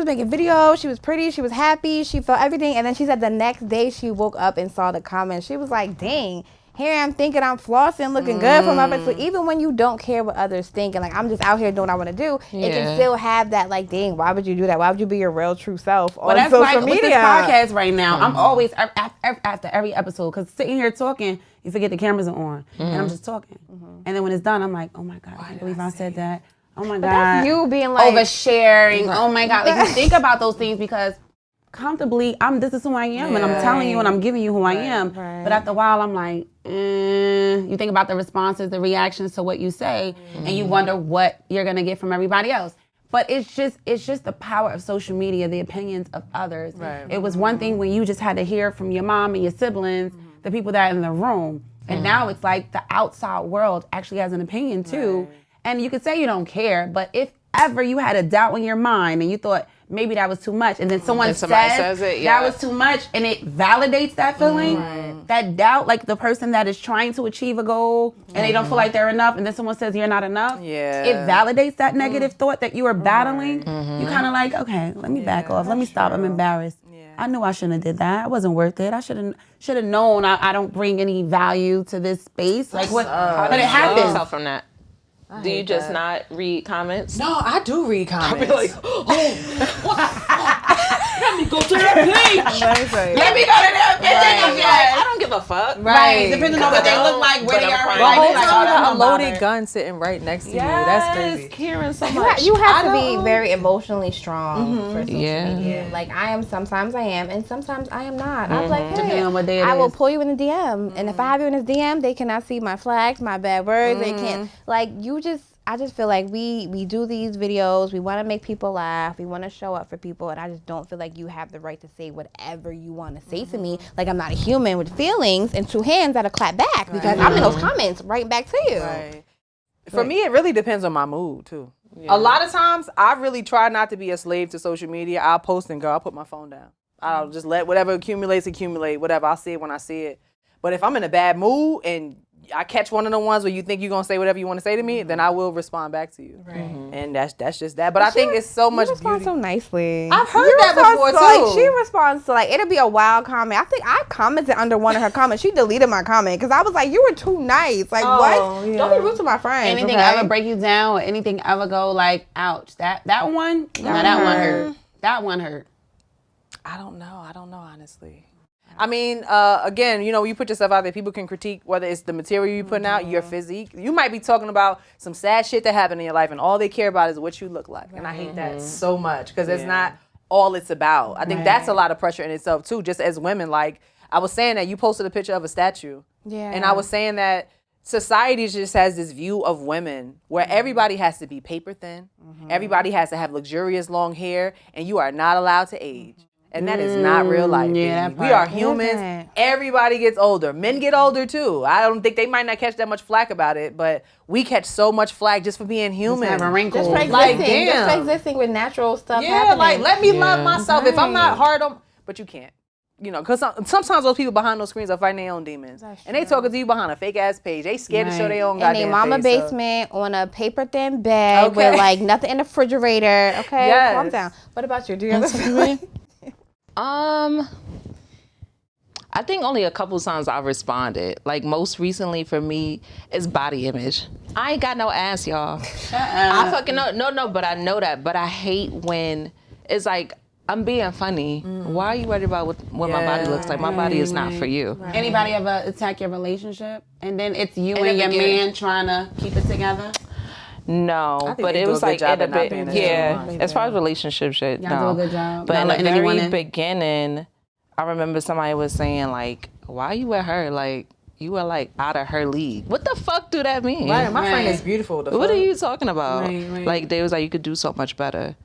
[SPEAKER 3] making videos, she was pretty, she was happy, she felt everything. And then she said the next day she woke up and saw the comments. She was like, dang. Here I'm thinking I'm flossing, looking good for my face. So even when you don't care what others think and like I'm just out here doing what I want to do, it can still have that like, dang, why would you do that? Why would you be your real true self on social media?
[SPEAKER 5] With this podcast right now, I'm always after every episode, because sitting here talking, you forget the cameras are on, and I'm just talking, and then when it's done, I'm like, oh my god, I can't believe I said that. Oh my god,
[SPEAKER 3] that's you being like
[SPEAKER 5] oversharing. Oh my god, like you think about those things because comfortably, this is who I am, and I'm telling you and I'm giving you who I am. But after a while, I'm like, you think about the responses, the reactions to what you say, and you wonder what you're gonna get from everybody else. But it's just the power of social media, the opinions of others. It was one thing when you just had to hear from your mom and your siblings, the people that are in the room, and now it's like the outside world actually has an opinion too. And you could say you don't care, but if ever you had a doubt in your mind and you thought maybe that was too much, and then someone says it, that was too much, and it validates that feeling, that doubt, like the person that is trying to achieve a goal and they don't feel like they're enough, and then someone says you're not enough, it validates that negative thought that you are battling. You kind of like, okay, let me back off, let me stop, I'm embarrassed. I knew I shouldn't have did that. I wasn't worth it. I should have known I don't bring any value to this space. Like what? But it happens.
[SPEAKER 2] From that. Do you just not read comments?
[SPEAKER 1] No, I do read comments.
[SPEAKER 4] I'll be like, let me go to that page.
[SPEAKER 5] Let me go to that page.
[SPEAKER 2] I don't give a fuck.
[SPEAKER 5] Right. Depending on what they look like, where they are.
[SPEAKER 1] The whole time you got a loaded gun sitting right next to you. That's crazy.
[SPEAKER 2] Caring so much.
[SPEAKER 3] You have to be very emotionally strong for social media. Like sometimes I am, and sometimes I am not. I'm like, hey,
[SPEAKER 5] on what day it
[SPEAKER 3] I will
[SPEAKER 5] is.
[SPEAKER 3] pull you in the DM, and if I have you in this DM, they cannot see my flags, my bad words. They can't, like, I just feel like we do these videos, we want to make people laugh, we want to show up for people, and I just don't feel like you have the right to say whatever you want to say to me. Like I'm not a human with feelings and two hands that'll clap back because I'm in those comments right back to you.
[SPEAKER 1] For me, it really depends on my mood too. A lot of times, I really try not to be a slave to social media. I'll post and go, I'll put my phone down. I'll just let whatever accumulate, whatever. I'll see it when I see it. But if I'm in a bad mood and I catch one of the ones where you think you're going to say whatever you want to say to me, then I will respond back to you. And that's just that. But I think it's so much beauty. You respond
[SPEAKER 3] so nicely.
[SPEAKER 1] I've heard that before, too.
[SPEAKER 3] Like, she responds to, like, it'll be a wild comment. I think I commented under one of her comments. She deleted my comment because I was like, you were too nice. Like, what? Yeah. Don't be rude to my friends.
[SPEAKER 5] Anything ever break you down or anything ever go, like, ouch. That one? No, that one hurt. That one hurt.
[SPEAKER 1] I don't know, honestly. I mean, again, you put yourself out there, people can critique whether it's the material you're putting out, your physique. You might be talking about some sad shit that happened in your life, and all they care about is what you look like. And I hate that so much because it's not all it's about. I think that's a lot of pressure in itself, too, just as women. Like, I was saying that you posted a picture of a statue. And I was saying that society just has this view of women where everybody has to be paper thin, everybody has to have luxurious long hair, and you are not allowed to age. And that is not real life. We are humans. Everybody gets older. Men get older too. I don't think they might not catch that much flack about it, but we catch so much flack just for being human.
[SPEAKER 5] Just having wrinkles.
[SPEAKER 3] Just for existing with natural stuff happening.
[SPEAKER 1] Like let me love myself. If I'm not hard on, but you can't. Because sometimes those people behind those screens are fighting their own demons. And they talking to you behind a fake ass page. They scared to show their own goddamn face.
[SPEAKER 3] In their mama basement on a paper thin bed with like nothing in the refrigerator. Okay, calm down. What about you? Do you have a
[SPEAKER 2] I think only a couple times I responded. Like most recently for me is body image. I ain't got no ass, y'all. I fucking no, but I know that. But I hate when it's like, I'm being funny. Why are you worried about what my body looks like? My body is not for you.
[SPEAKER 5] Right. Anybody ever attack your relationship? And then it's you and your man trying to keep it together?
[SPEAKER 2] No, but it was like at a bit, as far as relationship shit,
[SPEAKER 5] y'all do a good job.
[SPEAKER 2] But in the very beginning, I remember somebody was saying like, why you with her? Like, you were like out of her league. What the fuck do that mean?
[SPEAKER 1] Right, my friend is beautiful.
[SPEAKER 2] What are you talking about? Like, they was like, you could do so much better.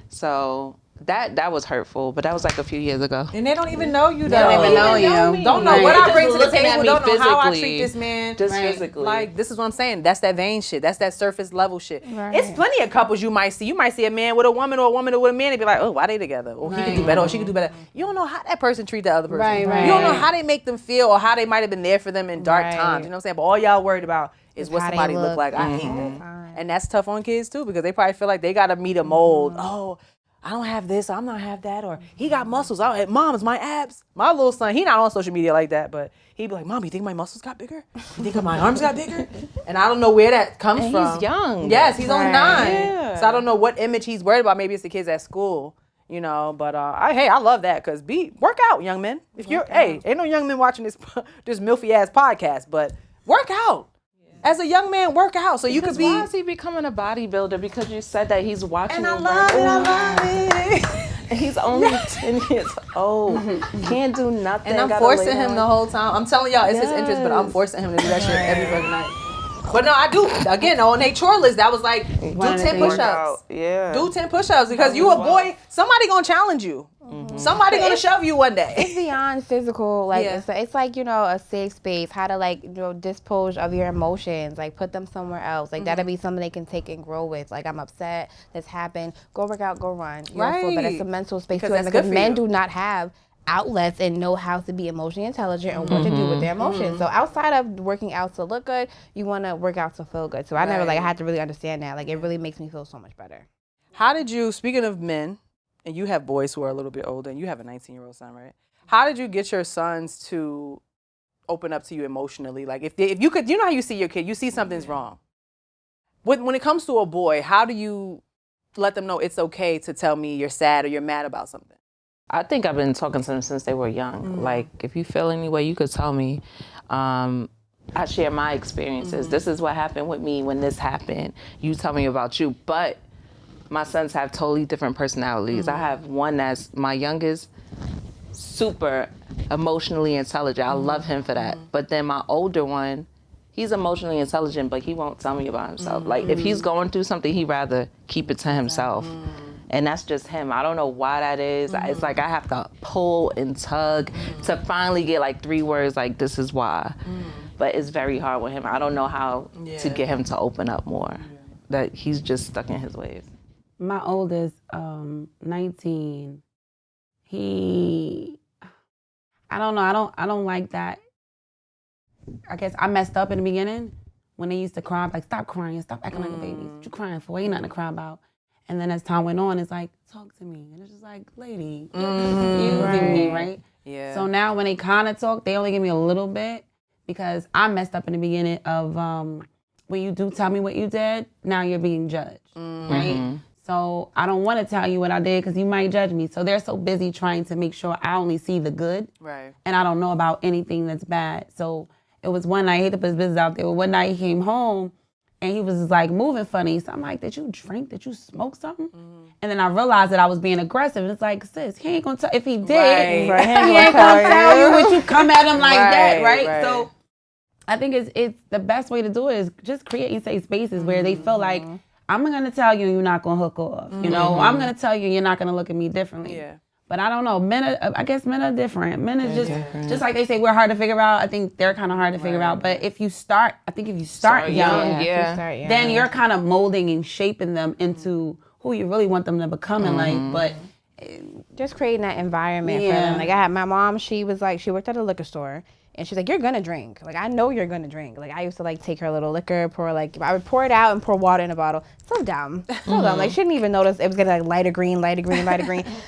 [SPEAKER 2] So that was hurtful, but that was like a few years ago.
[SPEAKER 1] And they don't even know you, though.
[SPEAKER 5] They don't even know you.
[SPEAKER 1] Don't know what I bring to the table. Don't know how I treat this man.
[SPEAKER 2] Just physically.
[SPEAKER 1] Like, this is what I'm saying. That's that vain shit. That's that surface level shit. Right. It's plenty of couples you might see. You might see a man with a woman or a woman with a man and be like, oh, why they together? Or he can do better or she can do better. You don't know how that person treat the other person.
[SPEAKER 5] Right.
[SPEAKER 1] You don't know how they make them feel or how they might have been there for them in dark times. You know what I'm saying? But all y'all worried about is what somebody look like. I hate that. And that's tough on kids, too, because they probably feel like they got to meet a mold. Oh, I don't have this, I'm not have that, or he got muscles. Mom, is my abs? My little son, he not on social media like that, but he'd be like, Mom, you think my muscles got bigger? You think my arms got bigger? And I don't know where that comes from.
[SPEAKER 2] He's young.
[SPEAKER 1] Yes, he's only 9. Yeah. So I don't know what image he's worried about. Maybe it's the kids at school, you know. But I love that because work out, young men. If you're, ain't no young men watching this Milfy ass podcast, but work out. As a young man, work out so you could be.
[SPEAKER 2] Why is he becoming a bodybuilder? Because you said that he's watching.
[SPEAKER 1] And I love it.
[SPEAKER 2] And he's only 10 years old. Can't do nothing.
[SPEAKER 1] And I'm forcing him the whole time. I'm telling y'all, it's his interest, but I'm forcing him to do that shit every fucking night. But no, I do. Again, on their chore list, that was like, do 10 push-ups.
[SPEAKER 2] Yeah.
[SPEAKER 1] Do 10 push-ups because you a boy. Somebody gonna challenge you. Somebody gonna shove you one day.
[SPEAKER 3] It's beyond physical. Like it's like, you know, a safe space. How to like, you know, dispose of your emotions. Like put them somewhere else. Like that'll be something they can take and grow with. Like I'm upset. This happened. Go work out. Go run. You know, but it's a mental space too. Because men do not have outlets and know how to be emotionally intelligent and what to do with their emotions. So outside of working out to look good, you want to work out to feel good. So I never I had to really understand that. Like it really makes me feel so much better.
[SPEAKER 1] How did you, speaking of men, and you have boys who are a little bit older, and you have a 19-year-old son, right? How did you get your sons to open up to you emotionally? Like if you could, you know how you see your kid, you see something's wrong. When it comes to a boy, how do you let them know it's okay to tell me you're sad or you're mad about something?
[SPEAKER 2] I think I've been talking to them since they were young. Like, if you feel any way, you could tell me. I share my experiences. This is what happened with me when this happened. You tell me about you. But my sons have totally different personalities. I have one that's my youngest, super emotionally intelligent. I love him for that. But then my older one, he's emotionally intelligent, but he won't tell me about himself. Like, if he's going through something, he'd rather keep it to himself. And that's just him. I don't know why that is. It's like I have to pull and tug to finally get like 3 words like, this is why. But it's very hard with him. I don't know how to get him to open up more. That he's just stuck in his ways.
[SPEAKER 5] My oldest, 19, I don't know. I don't like that. I guess I messed up in the beginning when they used to cry. Like, stop crying. Stop acting like a baby. What you crying for? Ain't nothing to cry about. And then as time went on, it's like, talk to me. And it's just like, lady, you're confusing me, right? Yeah. So now when they kind of talk, they only give me a little bit because I messed up in the beginning of when you do tell me what you did, now you're being judged, right? So I don't want to tell you what I did because you might judge me. So they're so busy trying to make sure I only see the good. Right. And I don't know about anything that's bad. So it was one night, I hate to put his business out there, but one night he came home and he was just like moving funny. So I'm like, did you drink? Did you smoke something? And then I realized that I was being aggressive. And it's like, sis, he ain't going to tell. If he did, he ain't going to tell you when you come at him like that, right? So I think it's the best way to do it is just creating safe spaces where they feel like, I'm going to tell you and you're not going to hook off. You know, I'm going to tell you and you're not going to look at me differently. Yeah. But I don't know. I guess men are different. Men is just like they say we're hard to figure out. I think they're kind of hard to figure out. But if you start young, then you're kind of molding and shaping them into who you really want them to become in life. But
[SPEAKER 3] just creating that environment for them. Like I had my mom, she worked at a liquor store. And she's like, you're gonna drink. Like, I know you're gonna drink. Like, I used to like take her little liquor, I would pour it out and pour water in a bottle. So dumb. So dumb. Like, she didn't even notice it was getting like lighter green.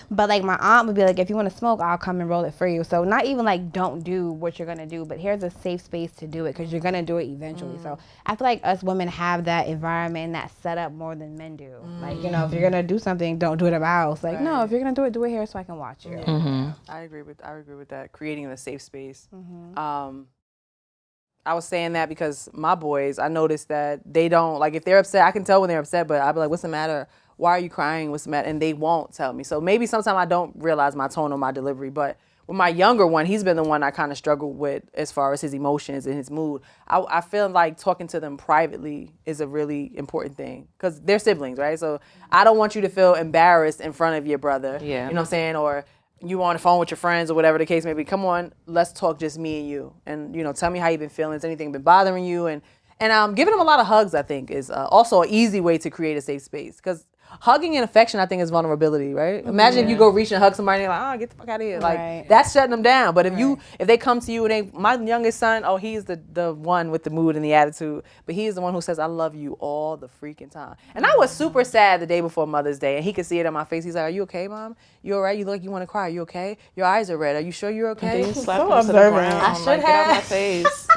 [SPEAKER 3] But like my aunt would be like, if you want to smoke, I'll come and roll it for you. So not even like don't do what you're gonna do, but here's a safe space to do it because you're gonna do it eventually. So I feel like us women have that environment and that setup more than men do. Like, you know, if you're gonna do something, don't do it at my house. Like, no, if you're gonna do it here so I can watch you.
[SPEAKER 1] I agree with that. Creating a safe space. I was saying that because my boys, I noticed that they don't, like, if they're upset, I can tell when they're upset, but I'll be like, what's the matter? Why are you crying? What's the matter? And they won't tell me. So maybe sometimes I don't realize my tone or my delivery, but with my younger one, he's been the one I kind of struggled with as far as his emotions and his mood. I feel like talking to them privately is a really important thing because they're siblings, right? So I don't want you to feel embarrassed in front of your brother. Yeah. You know what I'm saying? Or you on the phone with your friends or whatever the case may be. Come on, let's talk just me and you. And, you know, tell me how you've been feeling. Has anything been bothering you? And giving them a lot of hugs, I think, is also an easy way to create a safe space. Because hugging and affection, I think, is vulnerability, right? Imagine if you go reach and hug somebody and they're like, oh, get the fuck out of here. Like, that's shutting them down. But if they come to you and my youngest son, he's the one with the mood and the attitude. But he's the one who says, I love you all the freaking time. And I was super sad the day before Mother's Day. And he could see it on my face. He's like, are you okay, Mom? You all right? You look like you want to cry. Are you okay? Your eyes are red. Are you sure you're okay?
[SPEAKER 2] And then you slapped him to the ground. I should have. Get out my face.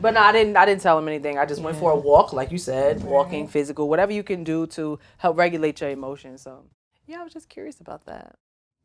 [SPEAKER 1] But no, I didn't tell him anything. I just went for a walk, like you said, walking, physical, whatever you can do to help regulate your emotions. So yeah, I was just curious about that.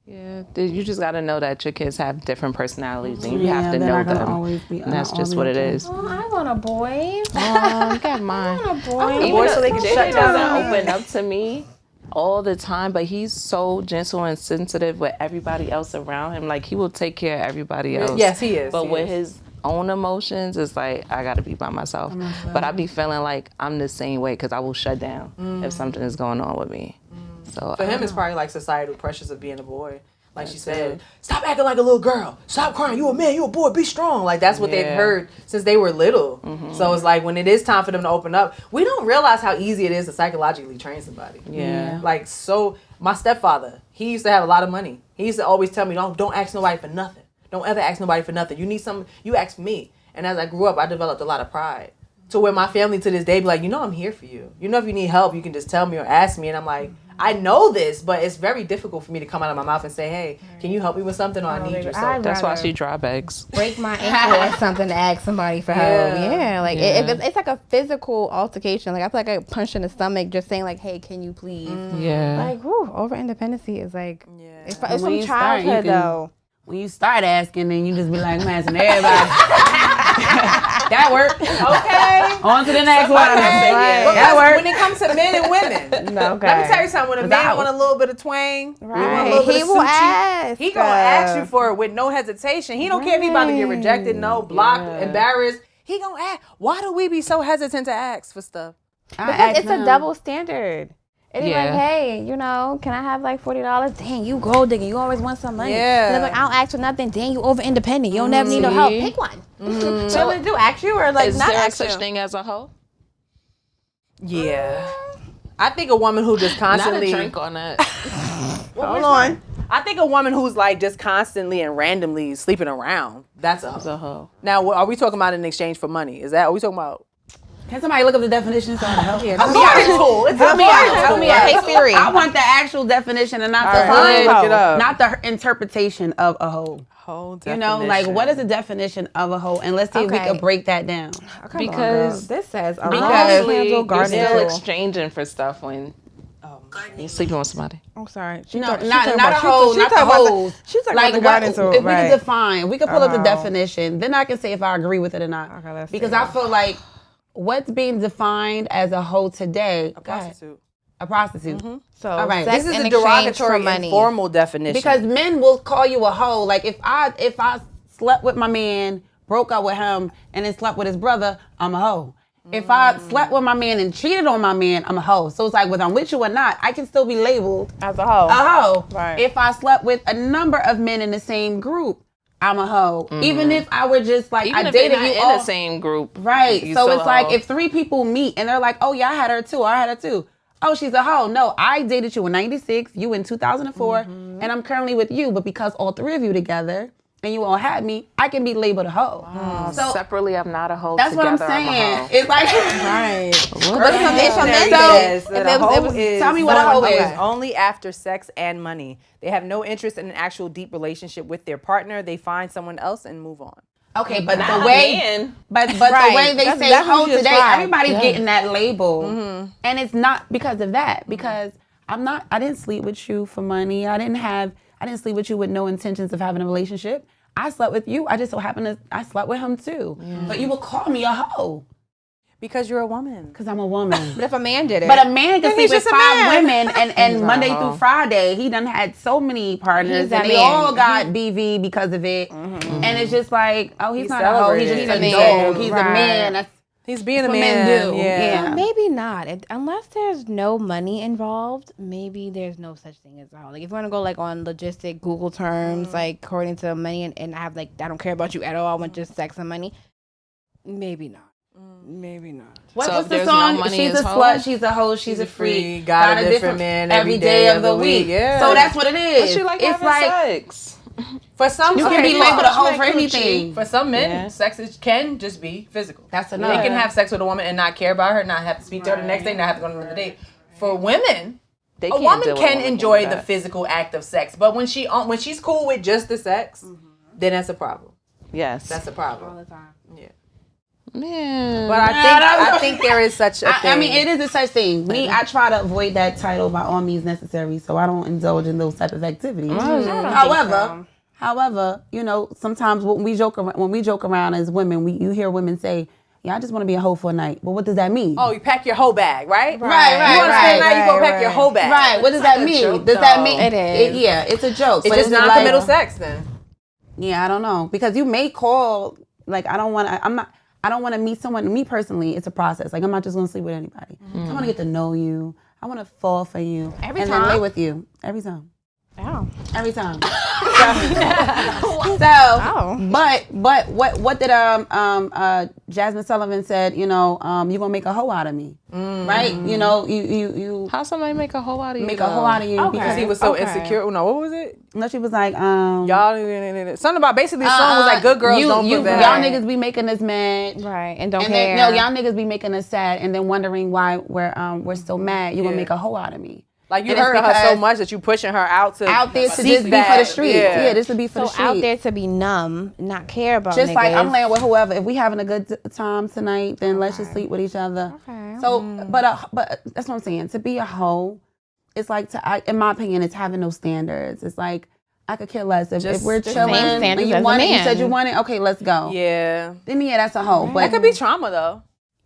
[SPEAKER 2] Yeah, you just got to know that your kids have different personalities and you have to know them. And that's just what it is.
[SPEAKER 3] Oh, I want a boy.
[SPEAKER 2] Oh, look at mine.
[SPEAKER 3] I want a boy.
[SPEAKER 2] Even so they can shut down and open up to me all the time, but he's so gentle and sensitive with everybody else around him. Like, he will take care of everybody else.
[SPEAKER 1] Yes, he is.
[SPEAKER 2] But with his own emotions, it's like, I gotta be by myself. But I be feeling like I'm the same way because I will shut down if something is going on with me. So
[SPEAKER 1] for him, it's probably like societal pressures of being a boy. Like she said, stop acting like a little girl. Stop crying. You a man. You a boy. Be strong. Like, that's what they've heard since they were little. So it's like when it is time for them to open up, we don't realize how easy it is to psychologically train somebody. Like, so my stepfather, he used to have a lot of money. He used to always tell me, don't ask nobody for nothing. Don't ever ask nobody for nothing. You need something, you ask me. And as I grew up, I developed a lot of pride. To where my family to this day be like, I'm here for you. If you need help, you can just tell me or ask me. And I'm like, I know this, but it's very difficult for me to come out of my mouth and say, hey, can you help me with something or I need your help?
[SPEAKER 2] That's why she drop eggs.
[SPEAKER 3] Break my ankle or something to ask somebody for help. Like it's like a physical altercation. Like, I feel like I punched in the stomach just saying like, hey, can you please? Like, over independency is like, it's from childhood though.
[SPEAKER 5] When you start asking, then you just be like, I'm asking everybody. That worked.
[SPEAKER 1] Okay.
[SPEAKER 5] On to the next one.
[SPEAKER 1] That worked. When it comes to men and women, let me tell you something. When a man want a little bit of twang, he
[SPEAKER 3] will ask.
[SPEAKER 1] He gonna ask you for it with no hesitation. He don't care if he about to get rejected, blocked, embarrassed. He gonna ask. Why do we be so hesitant to ask for stuff?
[SPEAKER 3] Because it's a double standard. And he's like, hey, can I have like $40? Dang, you gold digger. You always want some money. And they're like, I don't ask for nothing. Dang, you over independent. You don't never need no help. Pick one. So they do ask you or like
[SPEAKER 2] is
[SPEAKER 3] not
[SPEAKER 2] there
[SPEAKER 3] ask
[SPEAKER 2] such
[SPEAKER 3] you?
[SPEAKER 2] thing as a hoe?
[SPEAKER 1] Yeah. I think a woman who just constantly...
[SPEAKER 2] Not a drink on that.
[SPEAKER 3] Hold on.
[SPEAKER 1] I think a woman who's like just constantly and randomly sleeping around, that's a hoe. Now, are we talking about in exchange for money? Are we talking about...
[SPEAKER 5] Can somebody look up the definition so I can help you?
[SPEAKER 1] Help me out.
[SPEAKER 3] Hey, Siri.
[SPEAKER 5] I want the actual definition and not not the interpretation of a hoe.
[SPEAKER 1] Whole definition.
[SPEAKER 5] Like, what is the definition of a hoe? And let's see if we can break that down.
[SPEAKER 2] Because
[SPEAKER 3] this says
[SPEAKER 2] you're still exchanging for stuff when you're sleeping with somebody.
[SPEAKER 3] I'm sorry.
[SPEAKER 5] Not a hoe, not the hoes.
[SPEAKER 3] She's talking
[SPEAKER 5] like
[SPEAKER 3] about the garden tool.
[SPEAKER 5] If we can define, we can pull up the definition. Then I can say if I agree with it or not.
[SPEAKER 3] Okay, let's
[SPEAKER 5] because
[SPEAKER 3] see.
[SPEAKER 5] I feel like what's being defined as a hoe today?
[SPEAKER 1] A prostitute.
[SPEAKER 5] A prostitute.
[SPEAKER 3] So
[SPEAKER 5] all right.
[SPEAKER 1] This is a derogatory and formal definition.
[SPEAKER 5] Because men will call you a hoe. Like if I slept with my man, broke up with him, and then slept with his brother, I'm a hoe. If I slept with my man and cheated on my man, I'm a hoe. So it's like whether I'm with you or not, I can still be labeled
[SPEAKER 3] as a hoe.
[SPEAKER 5] A hoe.
[SPEAKER 3] Right.
[SPEAKER 5] If I slept with a number of men in the same group, I'm a hoe. Even if I were just like,
[SPEAKER 2] even
[SPEAKER 5] I
[SPEAKER 2] if
[SPEAKER 5] dated
[SPEAKER 2] they're
[SPEAKER 5] you
[SPEAKER 2] not in the same group.
[SPEAKER 5] Right. So it's like
[SPEAKER 2] hoe.
[SPEAKER 5] if 3 people meet and they're like, oh yeah, I had her too. Or I had her too. Oh, she's a hoe. No, I dated you in 96, you in 2004, and I'm currently with you. But because all 3 of you together, and you all had me, I can be labeled a hoe.
[SPEAKER 2] So separately, I'm not a hoe.
[SPEAKER 5] That's what I'm saying. It's like
[SPEAKER 1] Right.
[SPEAKER 5] tell me what a hoe is.
[SPEAKER 6] Only after sex and money. They have no interest in an actual deep relationship with their partner. They find someone else and move on.
[SPEAKER 5] Okay, but the way, but the way they say hoe today, everybody's getting that label, and it's not because of that. Because I didn't sleep with you for money. I didn't sleep with you with no intentions of having a relationship. I slept with you. I just so happened I slept with him too. But you will call me a hoe.
[SPEAKER 6] Because you're a woman.
[SPEAKER 5] Because I'm a woman.
[SPEAKER 3] But if a man did it.
[SPEAKER 5] But a man can sleep with 5 women and Monday through Friday, he done had so many partners and they all got BV because of it. And it's just like, oh, he's not a hoe. He's just a dog. He's a man.
[SPEAKER 6] He's being a man.
[SPEAKER 3] Yeah. Maybe not. Unless there's no money involved, maybe there's no such thing as a hoe. Like if you want to go like on logistic Google terms, like according to money and I have like, I don't care about you at all. I want just sex and money. Maybe not. Maybe not.
[SPEAKER 5] What's the song? She's a slut, she's a hoe, she's a freak. Got a different man every day of the week. Yeah. So that's what it is.
[SPEAKER 2] But she like having sex.
[SPEAKER 1] For some,
[SPEAKER 5] you can be labeled a hoe for anything.
[SPEAKER 1] For some men, sex can just be physical.
[SPEAKER 5] That's enough.
[SPEAKER 1] They can have sex with a woman and not care about her, not have to speak to her the next day, not have to go on another date. For women, a woman can enjoy the physical act of sex, but when she's cool with just the sex, then that's a problem.
[SPEAKER 2] Yes,
[SPEAKER 1] that's a problem
[SPEAKER 3] all the time.
[SPEAKER 1] Yeah.
[SPEAKER 2] Man.
[SPEAKER 1] But I think there is such a thing.
[SPEAKER 5] I mean, it is a such thing. I try to avoid that title by all means necessary, so I don't indulge in those type of activities. However, you know, sometimes when we joke around as women, you hear women say, "Yeah, I just want to be a hoe for a night." Well, what does that mean?
[SPEAKER 1] Oh, you pack your hoe bag, right?
[SPEAKER 5] Right.
[SPEAKER 1] You want to spend the night, you go pack your hoe bag.
[SPEAKER 5] Right. What does that mean? Does that mean
[SPEAKER 3] it is?
[SPEAKER 5] It's a joke.
[SPEAKER 1] It's just non-committal sex then.
[SPEAKER 5] Yeah, I don't know, because you may call like I don't want to meet someone. Me personally, it's a process. Like I'm not just gonna sleep with anybody. I want to get to know you. I want to fall for you
[SPEAKER 3] every
[SPEAKER 5] and
[SPEAKER 3] time.
[SPEAKER 5] then lay with you every time.
[SPEAKER 3] Oh.
[SPEAKER 5] Every time. But what did Jasmine Sullivan said? You know, you gonna make a hoe out of me, right? You know, you.
[SPEAKER 2] How somebody make a hoe out of you?
[SPEAKER 5] Make a hoe out of you
[SPEAKER 1] because he was so insecure. No, what was it?
[SPEAKER 5] No, she was like,
[SPEAKER 1] y'all, something about basically the song was like, good girls don't put that.
[SPEAKER 5] Y'all niggas be making us mad,
[SPEAKER 3] right? And don't care.
[SPEAKER 5] Then, no, y'all niggas be making us sad, and then wondering why we're so mad. You gonna make a hoe out of me.
[SPEAKER 1] Like you heard her so much that you pushing her out there to
[SPEAKER 5] just be for the streets. Yeah, this would be for the streets.
[SPEAKER 3] So out there to be numb, not care about
[SPEAKER 5] just
[SPEAKER 3] niggas.
[SPEAKER 5] Like I'm laying with whoever. If we having a good time tonight, then let's just sleep with each other.
[SPEAKER 3] Okay.
[SPEAKER 5] So, but that's what I'm saying. To be a hoe, it's like in my opinion, it's having no standards. It's like I could care less if we're chilling. And you want it, you said you want it. Okay, let's go.
[SPEAKER 1] Yeah.
[SPEAKER 5] Then that's a hoe. But
[SPEAKER 1] it could be trauma though.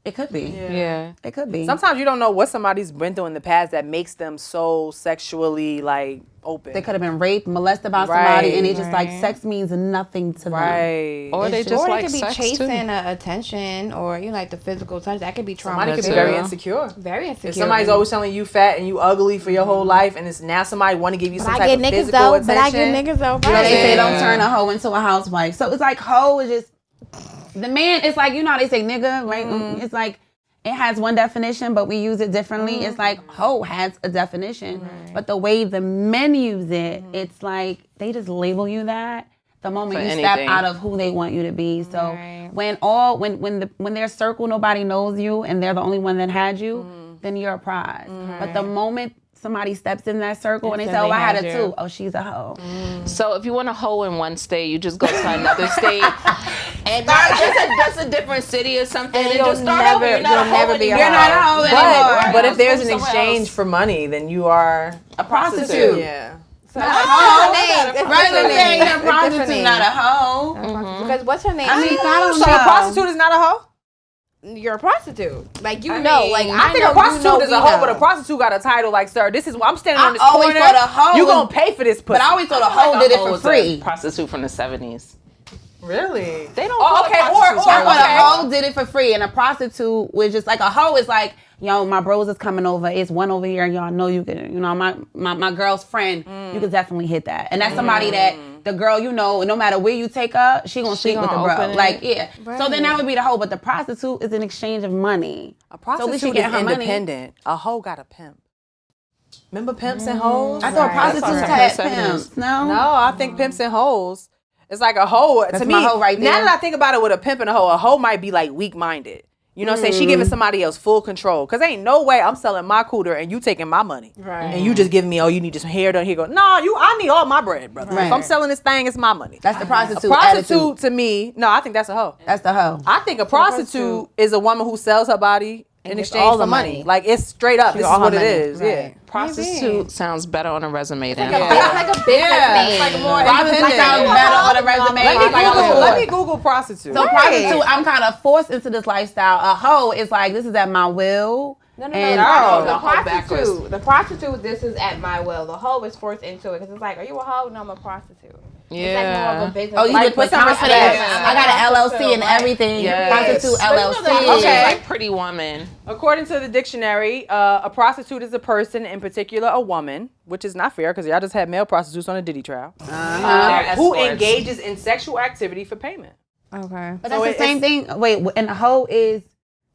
[SPEAKER 5] It could be.
[SPEAKER 2] Yeah.
[SPEAKER 5] It could be.
[SPEAKER 1] Sometimes you don't know what somebody's been through in the past that makes them so sexually like open.
[SPEAKER 5] They could have been raped, molested by somebody, and it's just like sex means nothing to them.
[SPEAKER 1] Right.
[SPEAKER 2] Or they just like
[SPEAKER 3] could be
[SPEAKER 2] sex
[SPEAKER 3] chasing attention, or like the physical touch. That could be trauma.
[SPEAKER 1] Somebody could be very insecure.
[SPEAKER 3] Very insecure.
[SPEAKER 1] If somebody's always telling you fat and you ugly for your whole life, and it's now somebody want to give you some type of physical attention.
[SPEAKER 3] But I get niggas though.
[SPEAKER 5] You know, they say don't turn a hoe into a housewife. So it's like hoe is just the man. It's like, you know how they say nigga, right? It's like. It has one definition, but we use it differently. It's like hoe has a definition, but the way the men use it, it's like they just label you that the moment you step out of who they want you to be. So when their circle, nobody knows you, and they're the only one that had you, then you're a prize. But the moment somebody steps in that circle and they say, "Oh, I had her too." Oh, she's a hoe.
[SPEAKER 2] So if you want a hoe in one state, you just go to another state, and that's a different city or something. And just start over. You're not
[SPEAKER 5] a hoe anymore.
[SPEAKER 1] But if there's an exchange for money, then you are
[SPEAKER 5] a prostitute.
[SPEAKER 1] Yeah.
[SPEAKER 3] So not a hoe.
[SPEAKER 5] Right, I'm saying you're a prostitute, not a hoe.
[SPEAKER 3] Because what's her name?
[SPEAKER 5] I mean, I don't know.
[SPEAKER 1] So a prostitute is not a hoe?
[SPEAKER 3] You're a prostitute. Like, I
[SPEAKER 1] think a prostitute is a hoe, but a prostitute got a title like, sir, this is what I'm standing on this corner.
[SPEAKER 5] Thought a hoe
[SPEAKER 1] you gonna pay for this pussy.
[SPEAKER 5] But I always thought a hoe did it for free.
[SPEAKER 2] Prostitute from the 70s.
[SPEAKER 1] Really?
[SPEAKER 2] They don't.
[SPEAKER 5] I thought a hoe did it for free, and a prostitute was just like a hoe is like, yo, my bros is coming over. It's one over here. Y'all know you can. You know, my girl's friend. You could definitely hit that, and that's somebody that. The girl, you know, no matter where you take her, she gonna sleep with the bro. Like, yeah. Right. So then that would be the hoe. But the prostitute is an exchange of money.
[SPEAKER 1] A prostitute is independent. A hoe got a pimp. Remember pimps and hoes?
[SPEAKER 5] I thought prostitutes had pimps. No,
[SPEAKER 1] I think pimps and hoes. It's like a hoe.
[SPEAKER 5] That's
[SPEAKER 1] to me,
[SPEAKER 5] my hoe right
[SPEAKER 1] now
[SPEAKER 5] there.
[SPEAKER 1] that I think about it with a pimp and a hoe might be like weak-minded. You know what I'm saying? She giving somebody else full control. Because ain't no way I'm selling my cooter and you taking my money.
[SPEAKER 3] Right.
[SPEAKER 1] And you just giving me, you need just some hair done. Here go. No, I need all my bread, brother.
[SPEAKER 5] Right.
[SPEAKER 1] If I'm selling this thing, it's my money.
[SPEAKER 5] That's the prostitute.
[SPEAKER 1] A prostitute
[SPEAKER 5] attitude.
[SPEAKER 1] to me, no, I think that's a hoe.
[SPEAKER 5] That's the hoe.
[SPEAKER 1] I think a prostitute is a woman who sells her body in
[SPEAKER 3] gets
[SPEAKER 1] exchange
[SPEAKER 3] all
[SPEAKER 1] for
[SPEAKER 3] the
[SPEAKER 1] money.
[SPEAKER 3] money.
[SPEAKER 1] Like, it's straight up. This is
[SPEAKER 3] all her
[SPEAKER 1] what it
[SPEAKER 3] money.
[SPEAKER 1] is.
[SPEAKER 3] Right.
[SPEAKER 1] Yeah.
[SPEAKER 2] Prostitute sounds better on a resume than
[SPEAKER 3] It's like a business thing.
[SPEAKER 1] It's like more
[SPEAKER 5] Prostitute
[SPEAKER 1] independent.
[SPEAKER 5] sounds better on a resume.
[SPEAKER 1] Let me Google prostitute.
[SPEAKER 5] So prostitute, I'm kind of forced into this lifestyle. A hoe is like, this is at my will.
[SPEAKER 3] No. The prostitute, this is at my will. The hoe is forced into it because it's like, are you a hoe? No, I'm a prostitute.
[SPEAKER 2] Yeah.
[SPEAKER 3] It's like more of a business.
[SPEAKER 5] Oh, you
[SPEAKER 3] like,
[SPEAKER 5] just put
[SPEAKER 1] some
[SPEAKER 5] confidence.
[SPEAKER 1] respect.
[SPEAKER 5] I got an LLC and everything.
[SPEAKER 2] Yes.
[SPEAKER 5] Prostitute LLC.
[SPEAKER 1] Okay.
[SPEAKER 2] Like Pretty Woman.
[SPEAKER 1] According to the dictionary, a prostitute is a person, in particular a woman, which is not fair because y'all just had male prostitutes on a Diddy trial,
[SPEAKER 2] They're
[SPEAKER 1] who
[SPEAKER 2] escorts.
[SPEAKER 1] engages in sexual activity for payment.
[SPEAKER 3] Okay.
[SPEAKER 5] But that's the same thing. Wait, and a hoe is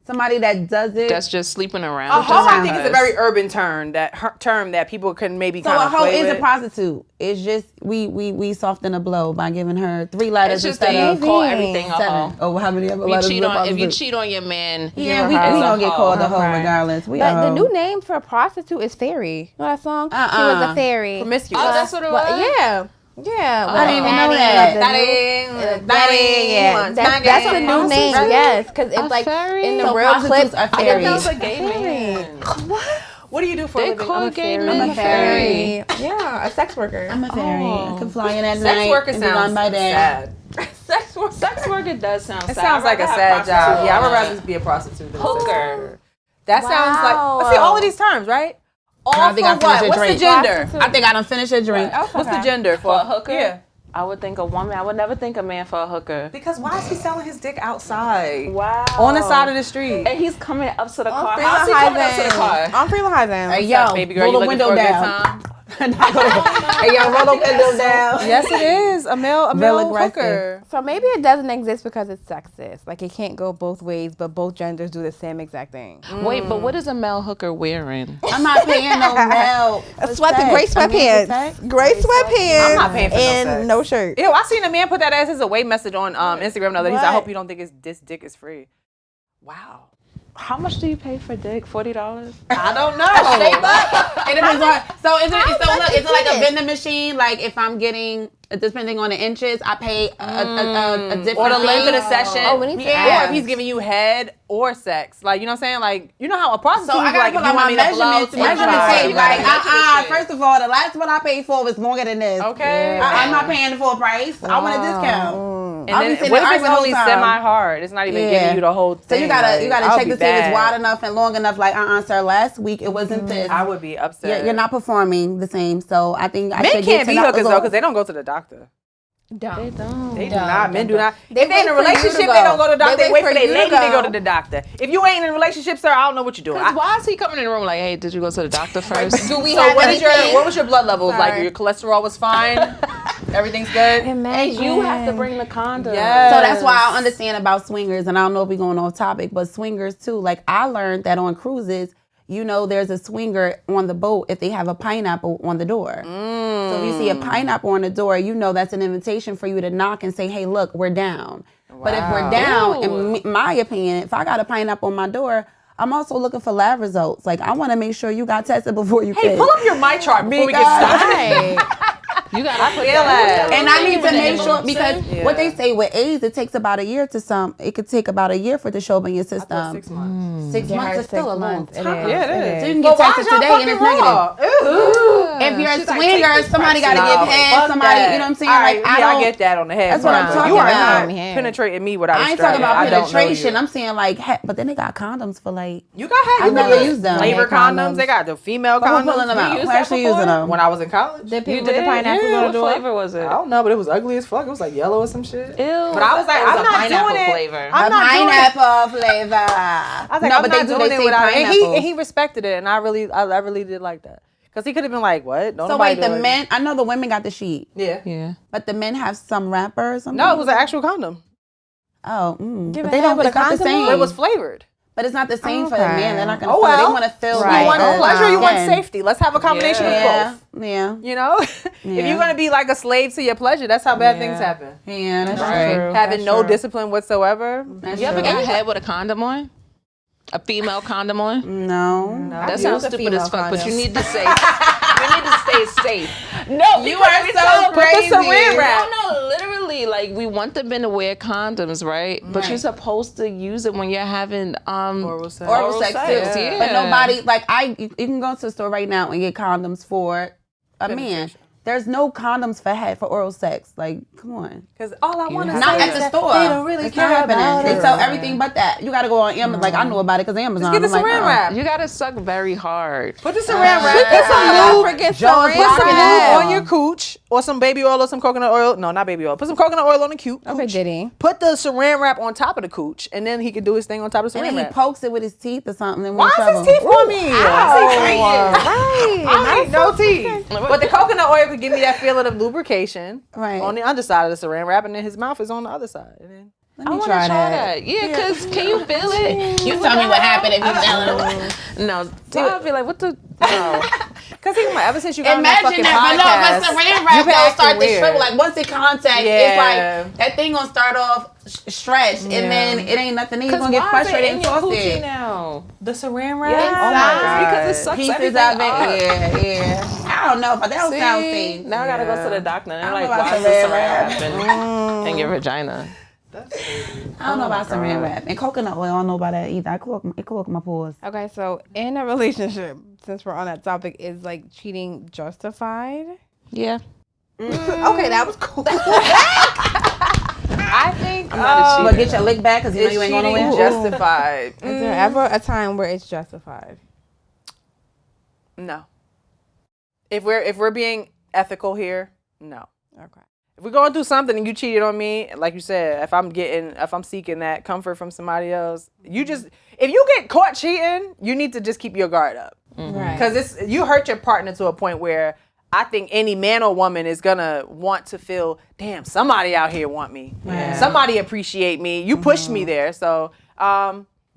[SPEAKER 5] somebody that does it.
[SPEAKER 2] That's just sleeping around.
[SPEAKER 1] A hoe, I think, is a
[SPEAKER 2] Because-
[SPEAKER 1] very urban term that people can maybe
[SPEAKER 5] So
[SPEAKER 1] kind
[SPEAKER 5] a
[SPEAKER 1] of
[SPEAKER 5] hoe
[SPEAKER 1] play
[SPEAKER 5] is
[SPEAKER 1] with.
[SPEAKER 5] a prostitute. It's just we soften the blow by giving her 3 letters
[SPEAKER 2] It's just
[SPEAKER 5] instead
[SPEAKER 2] that
[SPEAKER 5] of
[SPEAKER 2] you call everything a
[SPEAKER 5] 7.
[SPEAKER 2] hoe.
[SPEAKER 5] Oh, how many other
[SPEAKER 2] If
[SPEAKER 5] letters?
[SPEAKER 2] you
[SPEAKER 5] is a
[SPEAKER 2] cheat if you
[SPEAKER 5] prostitute?
[SPEAKER 2] cheat on your man,
[SPEAKER 5] Yeah, we
[SPEAKER 2] as a
[SPEAKER 5] don't get
[SPEAKER 2] hoe.
[SPEAKER 5] called a hoe
[SPEAKER 3] Right.
[SPEAKER 5] regardless. We
[SPEAKER 3] But
[SPEAKER 5] a
[SPEAKER 3] the
[SPEAKER 5] hoe.
[SPEAKER 3] new name for a prostitute is fairy. You know that song? She was a fairy.
[SPEAKER 1] Promiscuous.
[SPEAKER 2] Oh, that's what it
[SPEAKER 3] But,
[SPEAKER 2] was.
[SPEAKER 3] yeah. Yeah.
[SPEAKER 5] I didn't even know that.
[SPEAKER 3] That's the new name, yes. Because it's
[SPEAKER 2] A
[SPEAKER 3] like
[SPEAKER 2] fairy?
[SPEAKER 3] in the
[SPEAKER 5] So
[SPEAKER 3] real
[SPEAKER 5] prostitutes
[SPEAKER 3] clips.
[SPEAKER 5] are
[SPEAKER 2] I
[SPEAKER 5] fairies.
[SPEAKER 2] didn't know it was a gay man.
[SPEAKER 1] What do you do for a
[SPEAKER 2] They
[SPEAKER 1] living?
[SPEAKER 2] call
[SPEAKER 1] I'm a
[SPEAKER 2] gay
[SPEAKER 1] fairy.
[SPEAKER 2] men
[SPEAKER 5] I'm a fairy.
[SPEAKER 3] Yeah, a sex worker.
[SPEAKER 5] I'm a fairy. I can fly in at night.
[SPEAKER 1] Sex worker
[SPEAKER 5] and be gone
[SPEAKER 1] sounds
[SPEAKER 5] by day.
[SPEAKER 1] sad.
[SPEAKER 2] Sex worker does sound sad.
[SPEAKER 1] It sounds like a sad job. Yeah, I would rather be a prostitute than a sex
[SPEAKER 2] Hooker.
[SPEAKER 1] worker. That sounds like, see, all of these terms, right? All
[SPEAKER 5] I think I
[SPEAKER 1] for
[SPEAKER 5] finished
[SPEAKER 1] what?
[SPEAKER 5] a
[SPEAKER 1] What's the
[SPEAKER 5] drink.
[SPEAKER 1] gender?
[SPEAKER 5] I think I done finished a drink.
[SPEAKER 1] What's the gender
[SPEAKER 2] For a hooker?
[SPEAKER 1] Yeah.
[SPEAKER 2] I would think a woman. I would never think a man for a hooker.
[SPEAKER 1] Because why is he selling his dick outside?
[SPEAKER 2] Wow.
[SPEAKER 1] On the side of the street.
[SPEAKER 2] And he's coming up to the car.
[SPEAKER 3] Free
[SPEAKER 2] How's he coming up to the car?
[SPEAKER 3] I'm freelancing.
[SPEAKER 5] Hey, yo,
[SPEAKER 1] Baby girl,
[SPEAKER 5] roll
[SPEAKER 1] you
[SPEAKER 5] the
[SPEAKER 1] looking
[SPEAKER 5] window
[SPEAKER 1] for a good
[SPEAKER 5] down.
[SPEAKER 1] time?
[SPEAKER 5] Hey, yo, roll the window down.
[SPEAKER 1] Yes, it is. A male
[SPEAKER 5] aggressive.
[SPEAKER 1] hooker.
[SPEAKER 3] So maybe it doesn't exist because it's sexist. Like it can't go both ways, but both genders do the same exact thing.
[SPEAKER 2] Wait, but what is a male hooker wearing?
[SPEAKER 5] I'm not paying no male.
[SPEAKER 3] Gray sweatpants. Gray sweatpants.
[SPEAKER 1] I'm not paying for no
[SPEAKER 3] and
[SPEAKER 1] sex.
[SPEAKER 3] no shirt.
[SPEAKER 1] Ew, I seen a man put that as his away message on Instagram the other day. He said, I hope you don't think this dick is free. Wow.
[SPEAKER 2] How much do you pay for dick? $40?
[SPEAKER 1] I don't know.
[SPEAKER 5] It depends on. So is it like a vending machine? Like if I'm getting, depending on the inches, I pay a different.
[SPEAKER 1] Or the length of the
[SPEAKER 5] fee.
[SPEAKER 1] session.
[SPEAKER 3] Oh, we need to
[SPEAKER 1] Or
[SPEAKER 3] ask.
[SPEAKER 1] if he's giving you head or sex. Like, you know what I'm saying? Like, you know how a prostitute
[SPEAKER 5] So I
[SPEAKER 1] is
[SPEAKER 5] gotta
[SPEAKER 1] like,
[SPEAKER 5] pull
[SPEAKER 1] if you
[SPEAKER 5] out
[SPEAKER 1] want
[SPEAKER 5] my
[SPEAKER 1] me to blow,
[SPEAKER 5] measurements.
[SPEAKER 1] take
[SPEAKER 5] Measurement
[SPEAKER 1] five.
[SPEAKER 5] tape.
[SPEAKER 2] You gotta
[SPEAKER 5] Like,
[SPEAKER 2] measure the shit.
[SPEAKER 5] first of all, the last one I paid for was longer than this.
[SPEAKER 1] Okay.
[SPEAKER 5] I'm not paying the full price. I want a discount.
[SPEAKER 1] And
[SPEAKER 5] I'll be
[SPEAKER 1] then
[SPEAKER 5] sitting
[SPEAKER 1] what if
[SPEAKER 5] there
[SPEAKER 1] it's
[SPEAKER 5] arguing
[SPEAKER 1] only
[SPEAKER 5] the whole time.
[SPEAKER 1] semi-hard? It's not even
[SPEAKER 5] Yeah.
[SPEAKER 1] giving you the whole
[SPEAKER 5] So
[SPEAKER 1] thing.
[SPEAKER 5] you gotta
[SPEAKER 1] like, I would
[SPEAKER 5] check
[SPEAKER 1] be
[SPEAKER 5] to see if it's
[SPEAKER 1] bad.
[SPEAKER 5] wide enough and long enough. Like, sir, last week it wasn't this.
[SPEAKER 1] I would be upset.
[SPEAKER 5] You're not performing the same. So I think I
[SPEAKER 1] Men
[SPEAKER 5] should
[SPEAKER 1] can't
[SPEAKER 5] get
[SPEAKER 1] be
[SPEAKER 5] $10
[SPEAKER 1] hookers though
[SPEAKER 5] off.
[SPEAKER 1] because they don't go to the doctor.
[SPEAKER 2] They don't.
[SPEAKER 1] They do not. Men do not.
[SPEAKER 3] They
[SPEAKER 1] If they're in a
[SPEAKER 3] wait for you to
[SPEAKER 1] relationship,
[SPEAKER 3] go.
[SPEAKER 1] they don't go to the doctor.
[SPEAKER 3] They
[SPEAKER 1] They
[SPEAKER 3] wait
[SPEAKER 1] wait for
[SPEAKER 3] for
[SPEAKER 1] their
[SPEAKER 3] you to
[SPEAKER 1] lady to
[SPEAKER 3] go.
[SPEAKER 1] go to the doctor. If you ain't in a relationship, sir, I don't know what you're doing.
[SPEAKER 2] Because why is he coming in the room like, hey, did you go to the doctor first?
[SPEAKER 3] Do we
[SPEAKER 1] So
[SPEAKER 3] have
[SPEAKER 1] what is
[SPEAKER 3] anything?
[SPEAKER 1] what was your blood levels? Like
[SPEAKER 3] Sorry.
[SPEAKER 1] your cholesterol was fine? Everything's good?
[SPEAKER 2] And you have to bring the condom.
[SPEAKER 1] Yes.
[SPEAKER 5] So that's why I understand about swingers, and I don't know if we're going off topic, but swingers too. Like I learned that on cruises, there's a swinger on the boat if they have a pineapple on the door. So if you see a pineapple on the door, that's an invitation for you to knock and say, hey, look, we're down. But if we're down, in my opinion, if I got a pineapple on my door, I'm also looking for lab results. Like I want to make sure you got tested before you
[SPEAKER 1] Hey,
[SPEAKER 5] came.
[SPEAKER 1] pull up your my chart before we get started.
[SPEAKER 2] You gotta put
[SPEAKER 1] feel that.
[SPEAKER 5] And I need to make sure because
[SPEAKER 1] Yeah.
[SPEAKER 5] what they say with AIDS, it takes about a year it could take about a year for it to show up in your system.
[SPEAKER 1] 6 months.
[SPEAKER 5] 6 months is still a long
[SPEAKER 3] It
[SPEAKER 5] time.
[SPEAKER 3] is.
[SPEAKER 1] Yeah, it is.
[SPEAKER 5] So you can
[SPEAKER 1] But
[SPEAKER 5] get
[SPEAKER 1] why
[SPEAKER 5] tested
[SPEAKER 1] is y'all
[SPEAKER 5] today and it's
[SPEAKER 1] fucking
[SPEAKER 5] negative.
[SPEAKER 1] raw?
[SPEAKER 5] If you're a
[SPEAKER 2] She's like,
[SPEAKER 5] swinger,
[SPEAKER 2] take this
[SPEAKER 5] somebody got to
[SPEAKER 1] No,
[SPEAKER 5] give head.
[SPEAKER 1] fuck
[SPEAKER 5] Somebody,
[SPEAKER 1] that.
[SPEAKER 5] you know what I'm saying?
[SPEAKER 1] All right,
[SPEAKER 5] Like
[SPEAKER 1] I get that on the head.
[SPEAKER 5] That's what I'm
[SPEAKER 1] part.
[SPEAKER 5] talking
[SPEAKER 1] You are
[SPEAKER 5] about.
[SPEAKER 1] not penetrating me without a
[SPEAKER 5] I ain't
[SPEAKER 1] strap.
[SPEAKER 5] talking about
[SPEAKER 1] I don't know
[SPEAKER 5] penetration.
[SPEAKER 1] you.
[SPEAKER 5] I'm saying like, but then they got condoms for like.
[SPEAKER 1] You got
[SPEAKER 5] I never used them.
[SPEAKER 1] Flavor
[SPEAKER 5] Had
[SPEAKER 1] condoms.
[SPEAKER 5] condoms.
[SPEAKER 1] They got the female
[SPEAKER 5] Who
[SPEAKER 1] condoms.
[SPEAKER 5] pulling them out?
[SPEAKER 2] used
[SPEAKER 5] Who
[SPEAKER 2] that
[SPEAKER 5] actually
[SPEAKER 2] before?
[SPEAKER 5] using them?
[SPEAKER 1] When I was in college.
[SPEAKER 3] Did people
[SPEAKER 2] You
[SPEAKER 3] with the
[SPEAKER 2] did?
[SPEAKER 3] pineapple
[SPEAKER 2] Yeah.
[SPEAKER 3] on
[SPEAKER 2] What
[SPEAKER 3] the door?
[SPEAKER 2] flavor was it?
[SPEAKER 1] I don't know, but it was ugly as fuck. It was like yellow or some shit.
[SPEAKER 2] Ew.
[SPEAKER 1] But I was like,
[SPEAKER 2] It was
[SPEAKER 1] I'm
[SPEAKER 2] a
[SPEAKER 1] not
[SPEAKER 2] pineapple
[SPEAKER 1] doing it.
[SPEAKER 2] flavor.
[SPEAKER 1] I'm
[SPEAKER 5] The
[SPEAKER 1] not doing it.
[SPEAKER 5] pineapple flavor.
[SPEAKER 1] I was like,
[SPEAKER 5] No,
[SPEAKER 1] I'm
[SPEAKER 5] but
[SPEAKER 1] not
[SPEAKER 5] they do.
[SPEAKER 1] doing
[SPEAKER 5] They
[SPEAKER 1] it
[SPEAKER 5] say
[SPEAKER 1] without.
[SPEAKER 5] pineapple.
[SPEAKER 1] And he respected it, and I really did like that. Because he could have been like, what? Don't
[SPEAKER 5] So
[SPEAKER 1] nobody
[SPEAKER 5] wait, the
[SPEAKER 1] do it.
[SPEAKER 5] men. I know the women got the sheet,
[SPEAKER 1] Yeah.
[SPEAKER 2] Yeah.
[SPEAKER 5] but the men have some wrapper or something.
[SPEAKER 1] No, it was an actual condom.
[SPEAKER 5] Oh,
[SPEAKER 3] Give
[SPEAKER 5] but
[SPEAKER 3] a
[SPEAKER 5] they
[SPEAKER 3] head
[SPEAKER 5] don't.
[SPEAKER 3] with
[SPEAKER 5] It's
[SPEAKER 3] a
[SPEAKER 5] not the
[SPEAKER 3] condom
[SPEAKER 5] same.
[SPEAKER 3] on?
[SPEAKER 1] But it was flavored.
[SPEAKER 5] But it's not the same for the man. They're not going to
[SPEAKER 1] Oh,
[SPEAKER 5] feel it.
[SPEAKER 1] well.
[SPEAKER 5] They want to feel
[SPEAKER 1] You want pleasure, you want
[SPEAKER 5] again.
[SPEAKER 1] safety. Let's have a combination of both.
[SPEAKER 5] Yeah.
[SPEAKER 1] You know? If you're going to be like a slave to your pleasure, that's how bad things happen.
[SPEAKER 5] Yeah, that's
[SPEAKER 2] Right.
[SPEAKER 5] true.
[SPEAKER 1] Having no discipline whatsoever.
[SPEAKER 5] That's
[SPEAKER 2] You ever
[SPEAKER 5] true.
[SPEAKER 2] got head with a condom on? A female condom on?
[SPEAKER 5] No.
[SPEAKER 2] That sounds
[SPEAKER 3] used a
[SPEAKER 2] stupid as
[SPEAKER 3] female
[SPEAKER 2] fuck, but you
[SPEAKER 3] condom.
[SPEAKER 2] need to say, you need to stay safe. No,
[SPEAKER 5] You are so crazy.
[SPEAKER 1] Put the Saran Wrap.
[SPEAKER 2] No, literally, like we want the men to wear condoms, right? But you're supposed to use it when you're having
[SPEAKER 1] Oral sex.
[SPEAKER 5] Oral sex too.
[SPEAKER 2] yeah.
[SPEAKER 5] But nobody, like you can go to the store right now and get condoms for a man. There's no condoms for oral sex. Like, come on.
[SPEAKER 1] Because all I want to say
[SPEAKER 5] Not at
[SPEAKER 1] is
[SPEAKER 5] the
[SPEAKER 1] that
[SPEAKER 5] store.
[SPEAKER 1] they don't really
[SPEAKER 5] It's not
[SPEAKER 1] care about
[SPEAKER 5] happening.
[SPEAKER 1] it.
[SPEAKER 5] They sell everything but that. You got to go on Amazon. Like, I know about it because Amazon.
[SPEAKER 1] Just get the
[SPEAKER 5] I'm like,
[SPEAKER 1] Saran
[SPEAKER 5] oh.
[SPEAKER 1] Wrap.
[SPEAKER 2] You gotta suck very hard.
[SPEAKER 1] Put the Saran Wrap. Put some lube on your cooch or some baby oil or some coconut oil. No, not baby oil. Put some coconut oil on the cooch.
[SPEAKER 3] Okay, Diddy.
[SPEAKER 1] Put the Saran Wrap on top of the cooch, and then he can do his thing on top of the
[SPEAKER 5] And
[SPEAKER 1] Saran
[SPEAKER 5] then he
[SPEAKER 1] Wrap.
[SPEAKER 5] pokes it with his teeth or something. And
[SPEAKER 1] Why is his teeth on me? I need no teeth. But the coconut oil could give me that feeling of lubrication
[SPEAKER 5] Right.
[SPEAKER 1] on the underside of the Saran Wrap, and then his mouth is on the other side. And then
[SPEAKER 5] Let
[SPEAKER 2] I
[SPEAKER 5] me
[SPEAKER 2] want to
[SPEAKER 5] try
[SPEAKER 2] try
[SPEAKER 5] that.
[SPEAKER 2] that. Yeah, because can you feel it?
[SPEAKER 5] You tell me what happened if you fell in.
[SPEAKER 2] No, I'll be like, what the? No.
[SPEAKER 1] Because he's like, ever since you got on that
[SPEAKER 5] Imagine
[SPEAKER 1] fucking
[SPEAKER 5] that,
[SPEAKER 1] podcast,
[SPEAKER 5] but no, but Saran
[SPEAKER 1] you've
[SPEAKER 5] Wrap
[SPEAKER 1] been
[SPEAKER 5] don't start
[SPEAKER 1] acting
[SPEAKER 5] to
[SPEAKER 1] weird.
[SPEAKER 5] shrivel. Like once it contacts,
[SPEAKER 1] Yeah.
[SPEAKER 5] it's like that thing gonna start off stretched, and then it ain't nothing. Then you're gonna get frustrated and tossed
[SPEAKER 2] now.
[SPEAKER 1] The Saran Wrap?
[SPEAKER 2] Yes.
[SPEAKER 1] Oh my God.
[SPEAKER 2] Because it sucks
[SPEAKER 5] Pieces of
[SPEAKER 2] everything
[SPEAKER 5] it,
[SPEAKER 2] up.
[SPEAKER 5] yeah. I don't know, but that don't sound safe.
[SPEAKER 2] Now I gotta go to the doctor and they're like,
[SPEAKER 5] know about
[SPEAKER 2] why is
[SPEAKER 5] Saran
[SPEAKER 2] this
[SPEAKER 5] Wrap.
[SPEAKER 2] in your vagina?
[SPEAKER 5] I don't know about Saran Wrap and coconut oil. I don't know about that either. It cloak my pores.
[SPEAKER 3] Okay, so in a relationship, since we're on that topic, is like cheating justified?
[SPEAKER 2] Yeah.
[SPEAKER 1] Okay, that was cool. I think
[SPEAKER 5] But get your lick back because you know you ain't going
[SPEAKER 1] cheating
[SPEAKER 5] nowhere.
[SPEAKER 1] justified.
[SPEAKER 3] Is there ever a time where it's justified?
[SPEAKER 1] No. If we're being ethical here, no.
[SPEAKER 3] Okay.
[SPEAKER 1] If we're going through something and you cheated on me, like you said, if I'm seeking that comfort from somebody else, if you get caught cheating, you need to just keep your guard up.
[SPEAKER 3] Right.
[SPEAKER 1] Because you hurt your partner to a point where I think any man or woman is gonna want to feel, damn, somebody out here want me.
[SPEAKER 5] Yeah.
[SPEAKER 1] Somebody appreciate me. You pushed me there. So,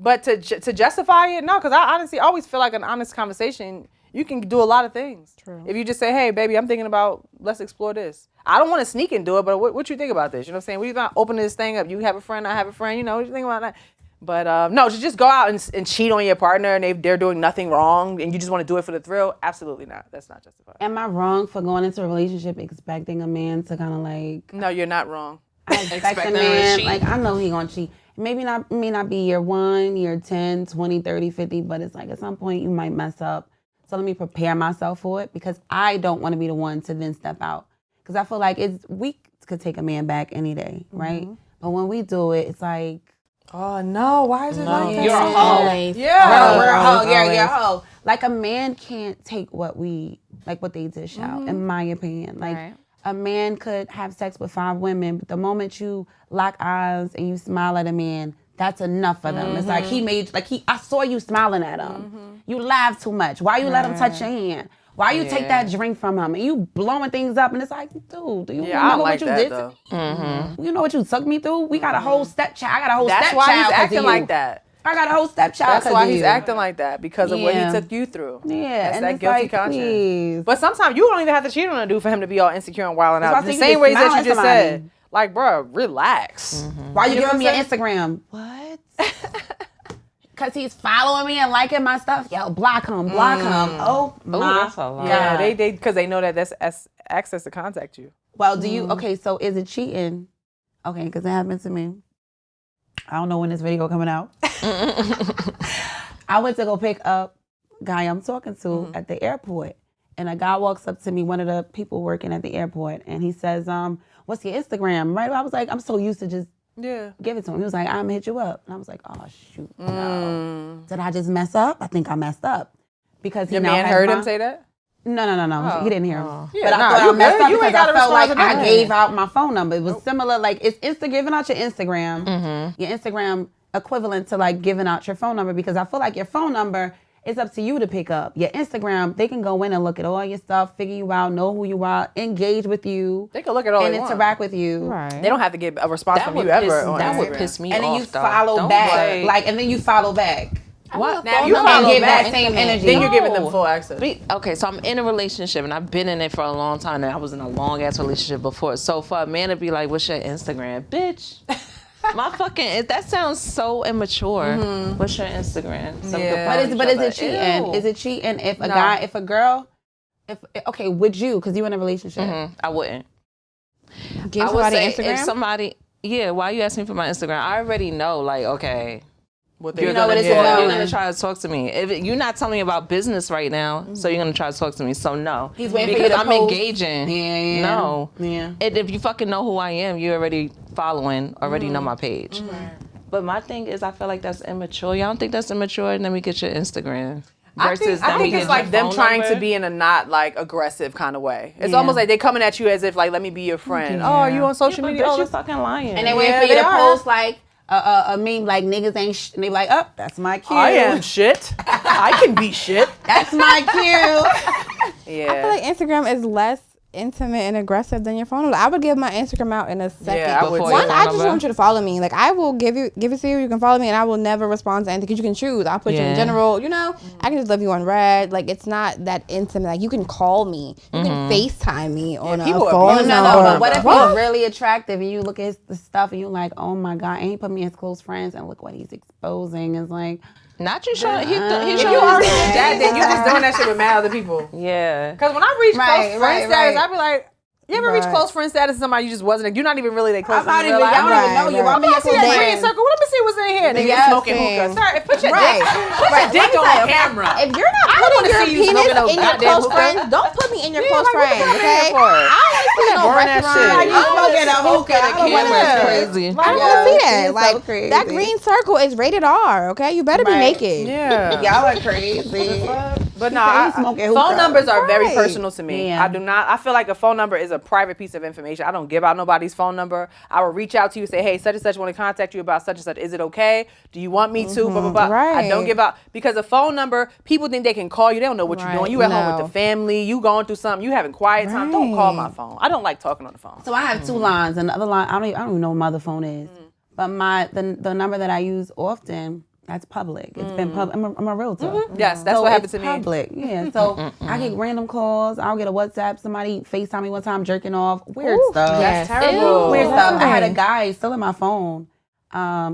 [SPEAKER 1] but to justify it, no, because I honestly always feel like an honest conversation, you can do a lot of things.
[SPEAKER 3] True.
[SPEAKER 1] If you just say, hey, baby, I'm thinking about, let's explore this. I don't want to sneak and do it, but what you think about this? You know what I'm saying? We're not opening this thing up. You have a friend, I have a friend. You know, what you think about that? But no, to just go out and cheat on your partner and they're doing nothing wrong and you just want to do it for the thrill, absolutely not. That's not justified.
[SPEAKER 5] Am I wrong for going into a relationship expecting a man to kind of like?
[SPEAKER 1] No, you're not wrong.
[SPEAKER 5] I expect a
[SPEAKER 2] Expecting him to
[SPEAKER 5] man,
[SPEAKER 2] cheat.
[SPEAKER 5] like I know he gonna cheat. May not be year 1, year 10, 20, 30, 50, but it's like at some point you might mess up. So let me prepare myself for it because I don't want to be the one to then step out. Because I feel like we could take a man back any day, right? But when we do it, it's like,
[SPEAKER 1] Oh, no. Why is it like that?
[SPEAKER 2] You're a hoe.
[SPEAKER 3] Always.
[SPEAKER 1] Yeah.
[SPEAKER 5] we're a hoe, you're
[SPEAKER 3] always.
[SPEAKER 5] a hoe. Like a man can't take what they dish out, in my opinion. Like
[SPEAKER 3] Right.
[SPEAKER 5] a man could have sex with 5 women, but the moment you lock eyes and you smile at a man, that's enough for them. It's like I saw you smiling at him. You laugh too much. Why you let him touch your hand? Why you take that drink from him and you blowing things up and it's like, dude, do you
[SPEAKER 1] Yeah, I
[SPEAKER 5] remember
[SPEAKER 1] don't like
[SPEAKER 5] what you
[SPEAKER 1] that,
[SPEAKER 5] did?
[SPEAKER 1] though.
[SPEAKER 5] You know what you took me through? We got a whole stepchild. I got a whole
[SPEAKER 1] That's
[SPEAKER 5] stepchild.
[SPEAKER 1] why he's
[SPEAKER 5] 'cause of
[SPEAKER 1] acting
[SPEAKER 5] you.
[SPEAKER 1] like that.
[SPEAKER 5] I got a whole stepchild.
[SPEAKER 1] That's
[SPEAKER 5] 'cause
[SPEAKER 1] why
[SPEAKER 5] of
[SPEAKER 1] he's
[SPEAKER 5] you.
[SPEAKER 1] acting like that, because of what he
[SPEAKER 5] Yeah.
[SPEAKER 1] took you through.
[SPEAKER 5] Yeah,
[SPEAKER 1] That's
[SPEAKER 5] and
[SPEAKER 1] that
[SPEAKER 5] it's
[SPEAKER 1] guilty
[SPEAKER 5] like,
[SPEAKER 1] conscience.
[SPEAKER 5] please.
[SPEAKER 1] But sometimes you don't even have to cheat on a dude for him to be all insecure and wilding
[SPEAKER 5] That's
[SPEAKER 1] out.
[SPEAKER 5] why I
[SPEAKER 1] The
[SPEAKER 5] think you
[SPEAKER 1] same
[SPEAKER 5] can
[SPEAKER 1] ways that
[SPEAKER 5] smile
[SPEAKER 1] you
[SPEAKER 5] at
[SPEAKER 1] just
[SPEAKER 5] somebody.
[SPEAKER 1] said. Like, bro, relax.
[SPEAKER 5] Why you
[SPEAKER 1] You know
[SPEAKER 5] giving me
[SPEAKER 1] what
[SPEAKER 5] an
[SPEAKER 1] I'm
[SPEAKER 5] Instagram? What? Because he's following me and liking my stuff. Yo, block him. Oh, my
[SPEAKER 2] that's a lot.
[SPEAKER 1] Yeah,
[SPEAKER 5] God.
[SPEAKER 1] they because they know that that's access to contact you.
[SPEAKER 5] Well, do you, okay, so is it cheating? Okay, because it happened to me. I don't know when this video coming out. I went to go pick up guy I'm talking to at the airport. And a guy walks up to me, one of the people working at the airport, and he says, what's your Instagram? Right? I was like, I'm so used to just give it to him. He was like, I'm gonna hit you up. And I was like, oh shoot, no. Did I just mess up? I think I messed up. Because he
[SPEAKER 1] Your
[SPEAKER 5] now
[SPEAKER 1] man
[SPEAKER 5] has
[SPEAKER 1] heard
[SPEAKER 5] my-
[SPEAKER 1] him say that?
[SPEAKER 5] No.
[SPEAKER 1] Oh.
[SPEAKER 5] He didn't hear him.
[SPEAKER 1] Yeah,
[SPEAKER 5] But I
[SPEAKER 1] nah,
[SPEAKER 5] thought
[SPEAKER 1] you
[SPEAKER 5] I messed
[SPEAKER 1] good.
[SPEAKER 5] up
[SPEAKER 1] You ain't
[SPEAKER 5] because I
[SPEAKER 1] gotta
[SPEAKER 5] felt like
[SPEAKER 1] respond to
[SPEAKER 5] I
[SPEAKER 1] that.
[SPEAKER 5] gave out my phone number. It was similar, like it's giving out your Instagram. Your Instagram equivalent to like giving out your phone number, because I feel like your phone number it's up to you to pick up. Your Instagram, they can go in and look at all your stuff, figure you out, know who you are, engage with you.
[SPEAKER 6] They can look at all
[SPEAKER 5] and
[SPEAKER 6] they want.
[SPEAKER 5] interact with you.
[SPEAKER 3] Right.
[SPEAKER 6] They don't have to get a response from you ever.
[SPEAKER 2] That would piss me off.
[SPEAKER 5] And then you
[SPEAKER 2] though.
[SPEAKER 5] follow
[SPEAKER 2] Don't
[SPEAKER 5] back, and then you follow back.
[SPEAKER 2] What?
[SPEAKER 5] Now you can't give that same energy.
[SPEAKER 6] Then you're giving them full access.
[SPEAKER 2] Okay, so I'm in a relationship and I've been in it for a long time and I was in a long ass relationship before. So for a man to be like, what's your Instagram? Bitch. My fucking, that sounds so immature. What's your Instagram?
[SPEAKER 5] But is it cheating?
[SPEAKER 2] Ew.
[SPEAKER 5] Is it cheating if a girl, would you, because you in a relationship?
[SPEAKER 2] I wouldn't.
[SPEAKER 3] Give
[SPEAKER 2] I would
[SPEAKER 3] somebody
[SPEAKER 2] say
[SPEAKER 3] Instagram?
[SPEAKER 2] if somebody, why are you asking for my Instagram? I already know, like, okay.
[SPEAKER 5] You know what it's about.
[SPEAKER 2] You're gonna try to talk to me. If you're not telling me about business right now, so you're gonna try to talk to me. So no,
[SPEAKER 5] He's waiting
[SPEAKER 2] because
[SPEAKER 5] for you to
[SPEAKER 2] I'm
[SPEAKER 5] post.
[SPEAKER 2] engaging.
[SPEAKER 5] Yeah.
[SPEAKER 2] No.
[SPEAKER 5] Yeah.
[SPEAKER 2] And if you fucking know who I am, you already following, already know my page. But my thing is, I feel like that's immature. Y'all don't think that's immature? And then we get your Instagram.
[SPEAKER 6] I think it's like them trying to be in a not like aggressive kind of way. It's almost like they coming at you as if like, let me be your friend. Oh, are you on social media?
[SPEAKER 2] Oh, you're fucking lying.
[SPEAKER 5] And they waiting for you to post like a meme like niggas ain't and they be like, oh, that's my cue.
[SPEAKER 6] I am shit. I can be shit.
[SPEAKER 5] That's my cue.
[SPEAKER 6] Yeah.
[SPEAKER 3] I feel like Instagram is less intimate and aggressive than your phone number. I would give my Instagram out in a second.
[SPEAKER 6] Yeah, I would.
[SPEAKER 3] One, I just want you to follow me. Like, I will give it to you. You can follow me, and I will never respond to anything because you can choose. I'll put you in general. You know, I can just leave you on red. Like, it's not that intimate. Like, you can call me. You can FaceTime me on a phone number.
[SPEAKER 5] But what if he's really attractive and you look at the stuff and you're like, oh my God, and he put me as close friends and look what he's exposing. It's like,
[SPEAKER 2] not you showing. He
[SPEAKER 6] If
[SPEAKER 2] showing
[SPEAKER 6] you already did that, then you just doing that shit with mad other people.
[SPEAKER 2] Yeah.
[SPEAKER 6] Because when I reach close friend status,
[SPEAKER 5] right.
[SPEAKER 6] I be like, you ever reach close friend status to somebody you just wasn't? You're not even really that close.
[SPEAKER 5] I'm not even. Y'all don't even know you. I'm in your
[SPEAKER 6] See that green circle? Let me see what's in here. Then you're smoking hookah. Sir, put your dick on camera.
[SPEAKER 3] If you're not putting your penis in your close friends, don't put me in your close friends, okay? I don't want to see no restaurant.
[SPEAKER 5] You smoking a hookah.
[SPEAKER 2] The camera's crazy.
[SPEAKER 3] I don't want to see that. Like,
[SPEAKER 5] crazy.
[SPEAKER 3] that green circle is rated R, okay? You better be naked.
[SPEAKER 6] Yeah.
[SPEAKER 5] Y'all are crazy.
[SPEAKER 6] But no, phone numbers are very personal to me.
[SPEAKER 5] Yeah.
[SPEAKER 6] I do not. I feel like a phone number is a private piece of information. I don't give out nobody's phone number. I will reach out to you and say, hey, such and such want to contact you about such and such. Is it okay? Do you want me to? Blah, blah, blah.
[SPEAKER 3] Right.
[SPEAKER 6] I don't give out because a phone number, people think they can call you. They don't know what you're doing. You at home with the family. You going through something. You having quiet time. Don't call my phone. I don't like talking on the phone.
[SPEAKER 5] So I have two lines. Another line, I don't even know what my other phone is. But the number that I use often, that's public. It's been public. I'm a realtor.
[SPEAKER 6] Yes, that's what happened to me.
[SPEAKER 5] Public, yeah. So I get random calls. I'll get a WhatsApp. Somebody FaceTime me one time jerking off. Weird stuff.
[SPEAKER 6] That's terrible.
[SPEAKER 5] Weird stuff. I had a guy still in my phone.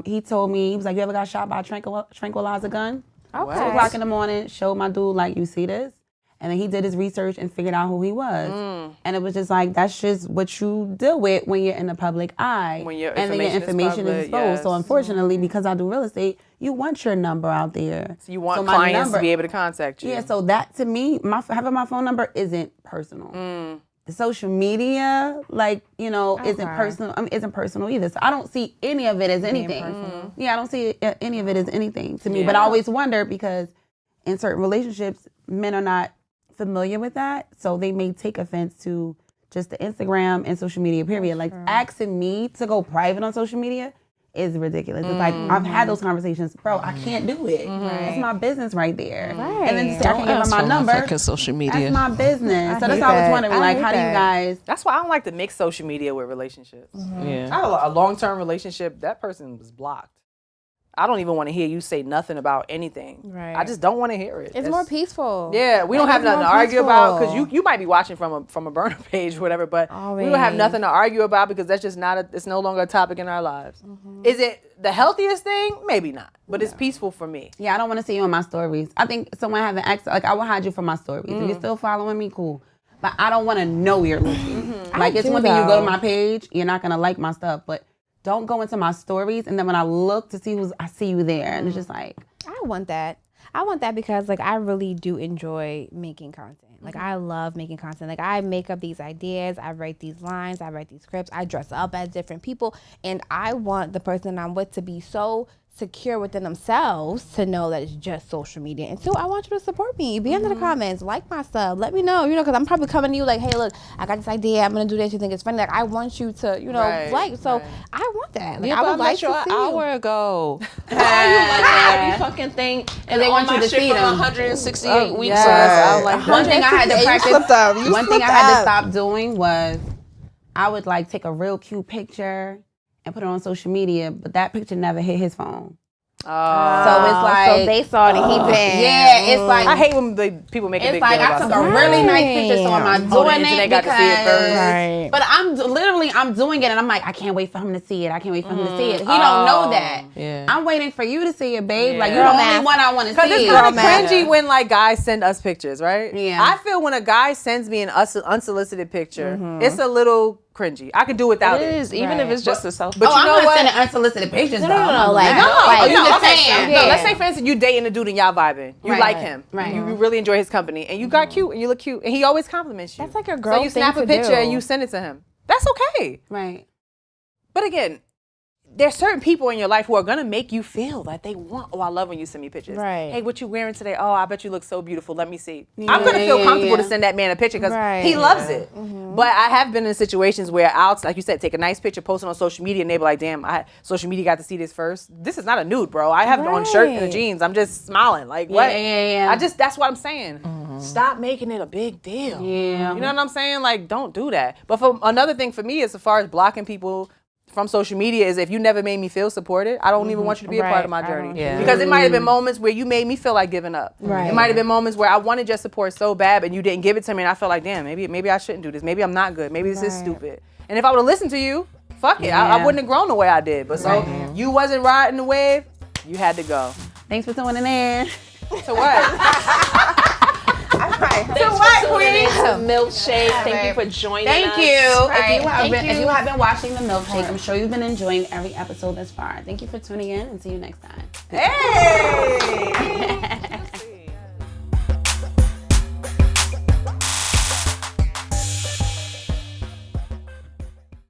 [SPEAKER 5] He told me, he was like, you ever got shot by a tranquilizer gun?
[SPEAKER 3] Okay.
[SPEAKER 5] 2 o'clock in the morning, showed my dude, like, you see this? And then he did his research and figured out who he was. And it was just like, that's just what you deal with when you're in the public eye.
[SPEAKER 6] When your
[SPEAKER 5] and then your information is exposed.
[SPEAKER 6] yes.
[SPEAKER 5] So unfortunately, because I do real estate, you want your number out there.
[SPEAKER 6] So you want clients to be able to contact you.
[SPEAKER 5] Yeah, so that to me, having my phone number isn't personal. The social media, like, you know, isn't personal either. So I don't see any of it as anything. Yeah, I don't see any of it as anything to me. But I always wonder because in certain relationships, men are not familiar with that, so they may take offense to just the Instagram and social media period. Like asking me to go private on social media is ridiculous. It's like I've had those conversations, bro. I can't do it. That's my business right there. And then just say I can't give them my number.
[SPEAKER 2] Fucking social media.
[SPEAKER 5] That's my business. So that's why I was wondering, like, how do you guys?
[SPEAKER 6] That's why I don't like to mix social media with relationships.
[SPEAKER 2] Yeah.
[SPEAKER 6] I had a long-term relationship. That person was blocked. I don't even want to hear you say nothing about anything.
[SPEAKER 3] Right.
[SPEAKER 6] I just don't want to hear it.
[SPEAKER 3] It's more peaceful.
[SPEAKER 6] Yeah, we don't have nothing to argue about because you might be watching from a burner page or whatever, but we don't have nothing to argue about because that's just it's no longer a topic in our lives. Is it the healthiest thing? Maybe not, but it's peaceful for me.
[SPEAKER 5] Yeah, I don't want to see you on my stories. I think someone having access, like I will hide you from my stories. If you're still following me, cool. But I don't want to know you're looking. Like it's one thing you go to my page, you're not gonna like my stuff, but don't go into my stories, and then when I look to see I see you there, and it's just like
[SPEAKER 3] I want that. I want that because, like, I really do enjoy making content. Like, I love making content. Like, I make up these ideas. I write these lines. I write these scripts. I dress up as different people. And I want the person I'm with to be so secure within themselves to know that it's just social media. And two, I want you to support me. Be under the comments, like my stuff, let me know, because I'm probably coming to you like, hey, look, I got this idea, I'm gonna do this, you think it's funny? Like, I want you to, like, so I want that. Like,
[SPEAKER 2] Yeah,
[SPEAKER 3] I would like
[SPEAKER 2] you
[SPEAKER 3] to
[SPEAKER 2] an
[SPEAKER 3] see
[SPEAKER 2] hour ago.
[SPEAKER 3] you.
[SPEAKER 2] You like every fucking thing, and
[SPEAKER 5] they want you to see them.
[SPEAKER 2] 168 weeks.
[SPEAKER 6] Yes, I like
[SPEAKER 5] One thing I had to practice. One thing I had to stop doing was I would like take a real cute picture and put it on social media, but that picture never hit his phone.
[SPEAKER 6] Oh.
[SPEAKER 5] So it's like,
[SPEAKER 3] so they saw it and he didn't.
[SPEAKER 5] Yeah, it's like,
[SPEAKER 6] I hate when people make a big
[SPEAKER 5] it's like
[SPEAKER 6] deal
[SPEAKER 5] I
[SPEAKER 6] about
[SPEAKER 5] took
[SPEAKER 6] something.
[SPEAKER 5] a really nice picture, so I'm not doing it
[SPEAKER 6] internet got to see it first.
[SPEAKER 3] Right.
[SPEAKER 5] But I'm doing it, and I'm like, I can't wait for him to see it. I can't wait for him to see it. He don't know that.
[SPEAKER 2] Yeah.
[SPEAKER 5] I'm waiting for you to see it, babe.
[SPEAKER 6] Yeah.
[SPEAKER 5] Like, you're the only one I want to see.
[SPEAKER 6] Because it's kind of cringy when like guys send us pictures, right?
[SPEAKER 5] Yeah.
[SPEAKER 6] I feel when a guy sends me an unsolicited picture, it's a little cringy. I could do without it.
[SPEAKER 2] It is, even if it's just a selfie.
[SPEAKER 6] But you
[SPEAKER 5] I'm
[SPEAKER 6] know
[SPEAKER 5] not
[SPEAKER 6] what?
[SPEAKER 5] sending unsolicited pictures.
[SPEAKER 3] No,
[SPEAKER 5] though.
[SPEAKER 3] like,
[SPEAKER 5] you just
[SPEAKER 6] okay,
[SPEAKER 5] saying.
[SPEAKER 6] no, let's say for instance you dating a dude and y'all vibing. You
[SPEAKER 5] Right.
[SPEAKER 6] like him.
[SPEAKER 5] Right.
[SPEAKER 6] You really enjoy his company and you got cute and you look cute and he always compliments you.
[SPEAKER 3] That's like a girl
[SPEAKER 6] So you snap
[SPEAKER 3] thing
[SPEAKER 6] a
[SPEAKER 3] to
[SPEAKER 6] picture
[SPEAKER 3] do.
[SPEAKER 6] and you send it to him. That's okay.
[SPEAKER 5] Right.
[SPEAKER 6] But again, there's certain people in your life who are gonna make you feel that they want. Oh, I love when you send me pictures.
[SPEAKER 3] Right.
[SPEAKER 6] Hey, what you wearing today? Oh, I bet you look so beautiful. Let me see. I'm gonna feel comfortable to send that man a picture because he loves it. But I have been in situations where I'll, like you said, take a nice picture, post it on social media, and they be like, "Damn, social media got to see this first. This is not a nude, bro. I have it on shirt and jeans. I'm just smiling. Like what?
[SPEAKER 5] Yeah.
[SPEAKER 6] That's what I'm saying. Stop making it a big deal.
[SPEAKER 5] Yeah.
[SPEAKER 6] You know what I'm saying? Like, don't do that. But for another thing for me is as far as blocking people from social media is if you never made me feel supported, I don't even want you to be a part of my journey.
[SPEAKER 2] Yeah.
[SPEAKER 6] Because it might have been moments where you made me feel like giving up.
[SPEAKER 3] Right.
[SPEAKER 6] It might have been moments where I wanted your support so bad and you didn't give it to me and I felt like, damn, maybe I shouldn't do this. Maybe I'm not good. Maybe this is stupid. And if I would have listened to you, fuck it. I wouldn't have grown the way I did. But so you wasn't riding the wave, you had to go.
[SPEAKER 5] Thanks for tuning in.
[SPEAKER 6] To what?
[SPEAKER 2] Thanks for tuning in to Milfshake. Thank you for joining us.
[SPEAKER 5] Thank you. If you have been watching the Milfshake, I'm sure you've been enjoying every episode thus far. Thank you for tuning in and see you next time.
[SPEAKER 6] Hey!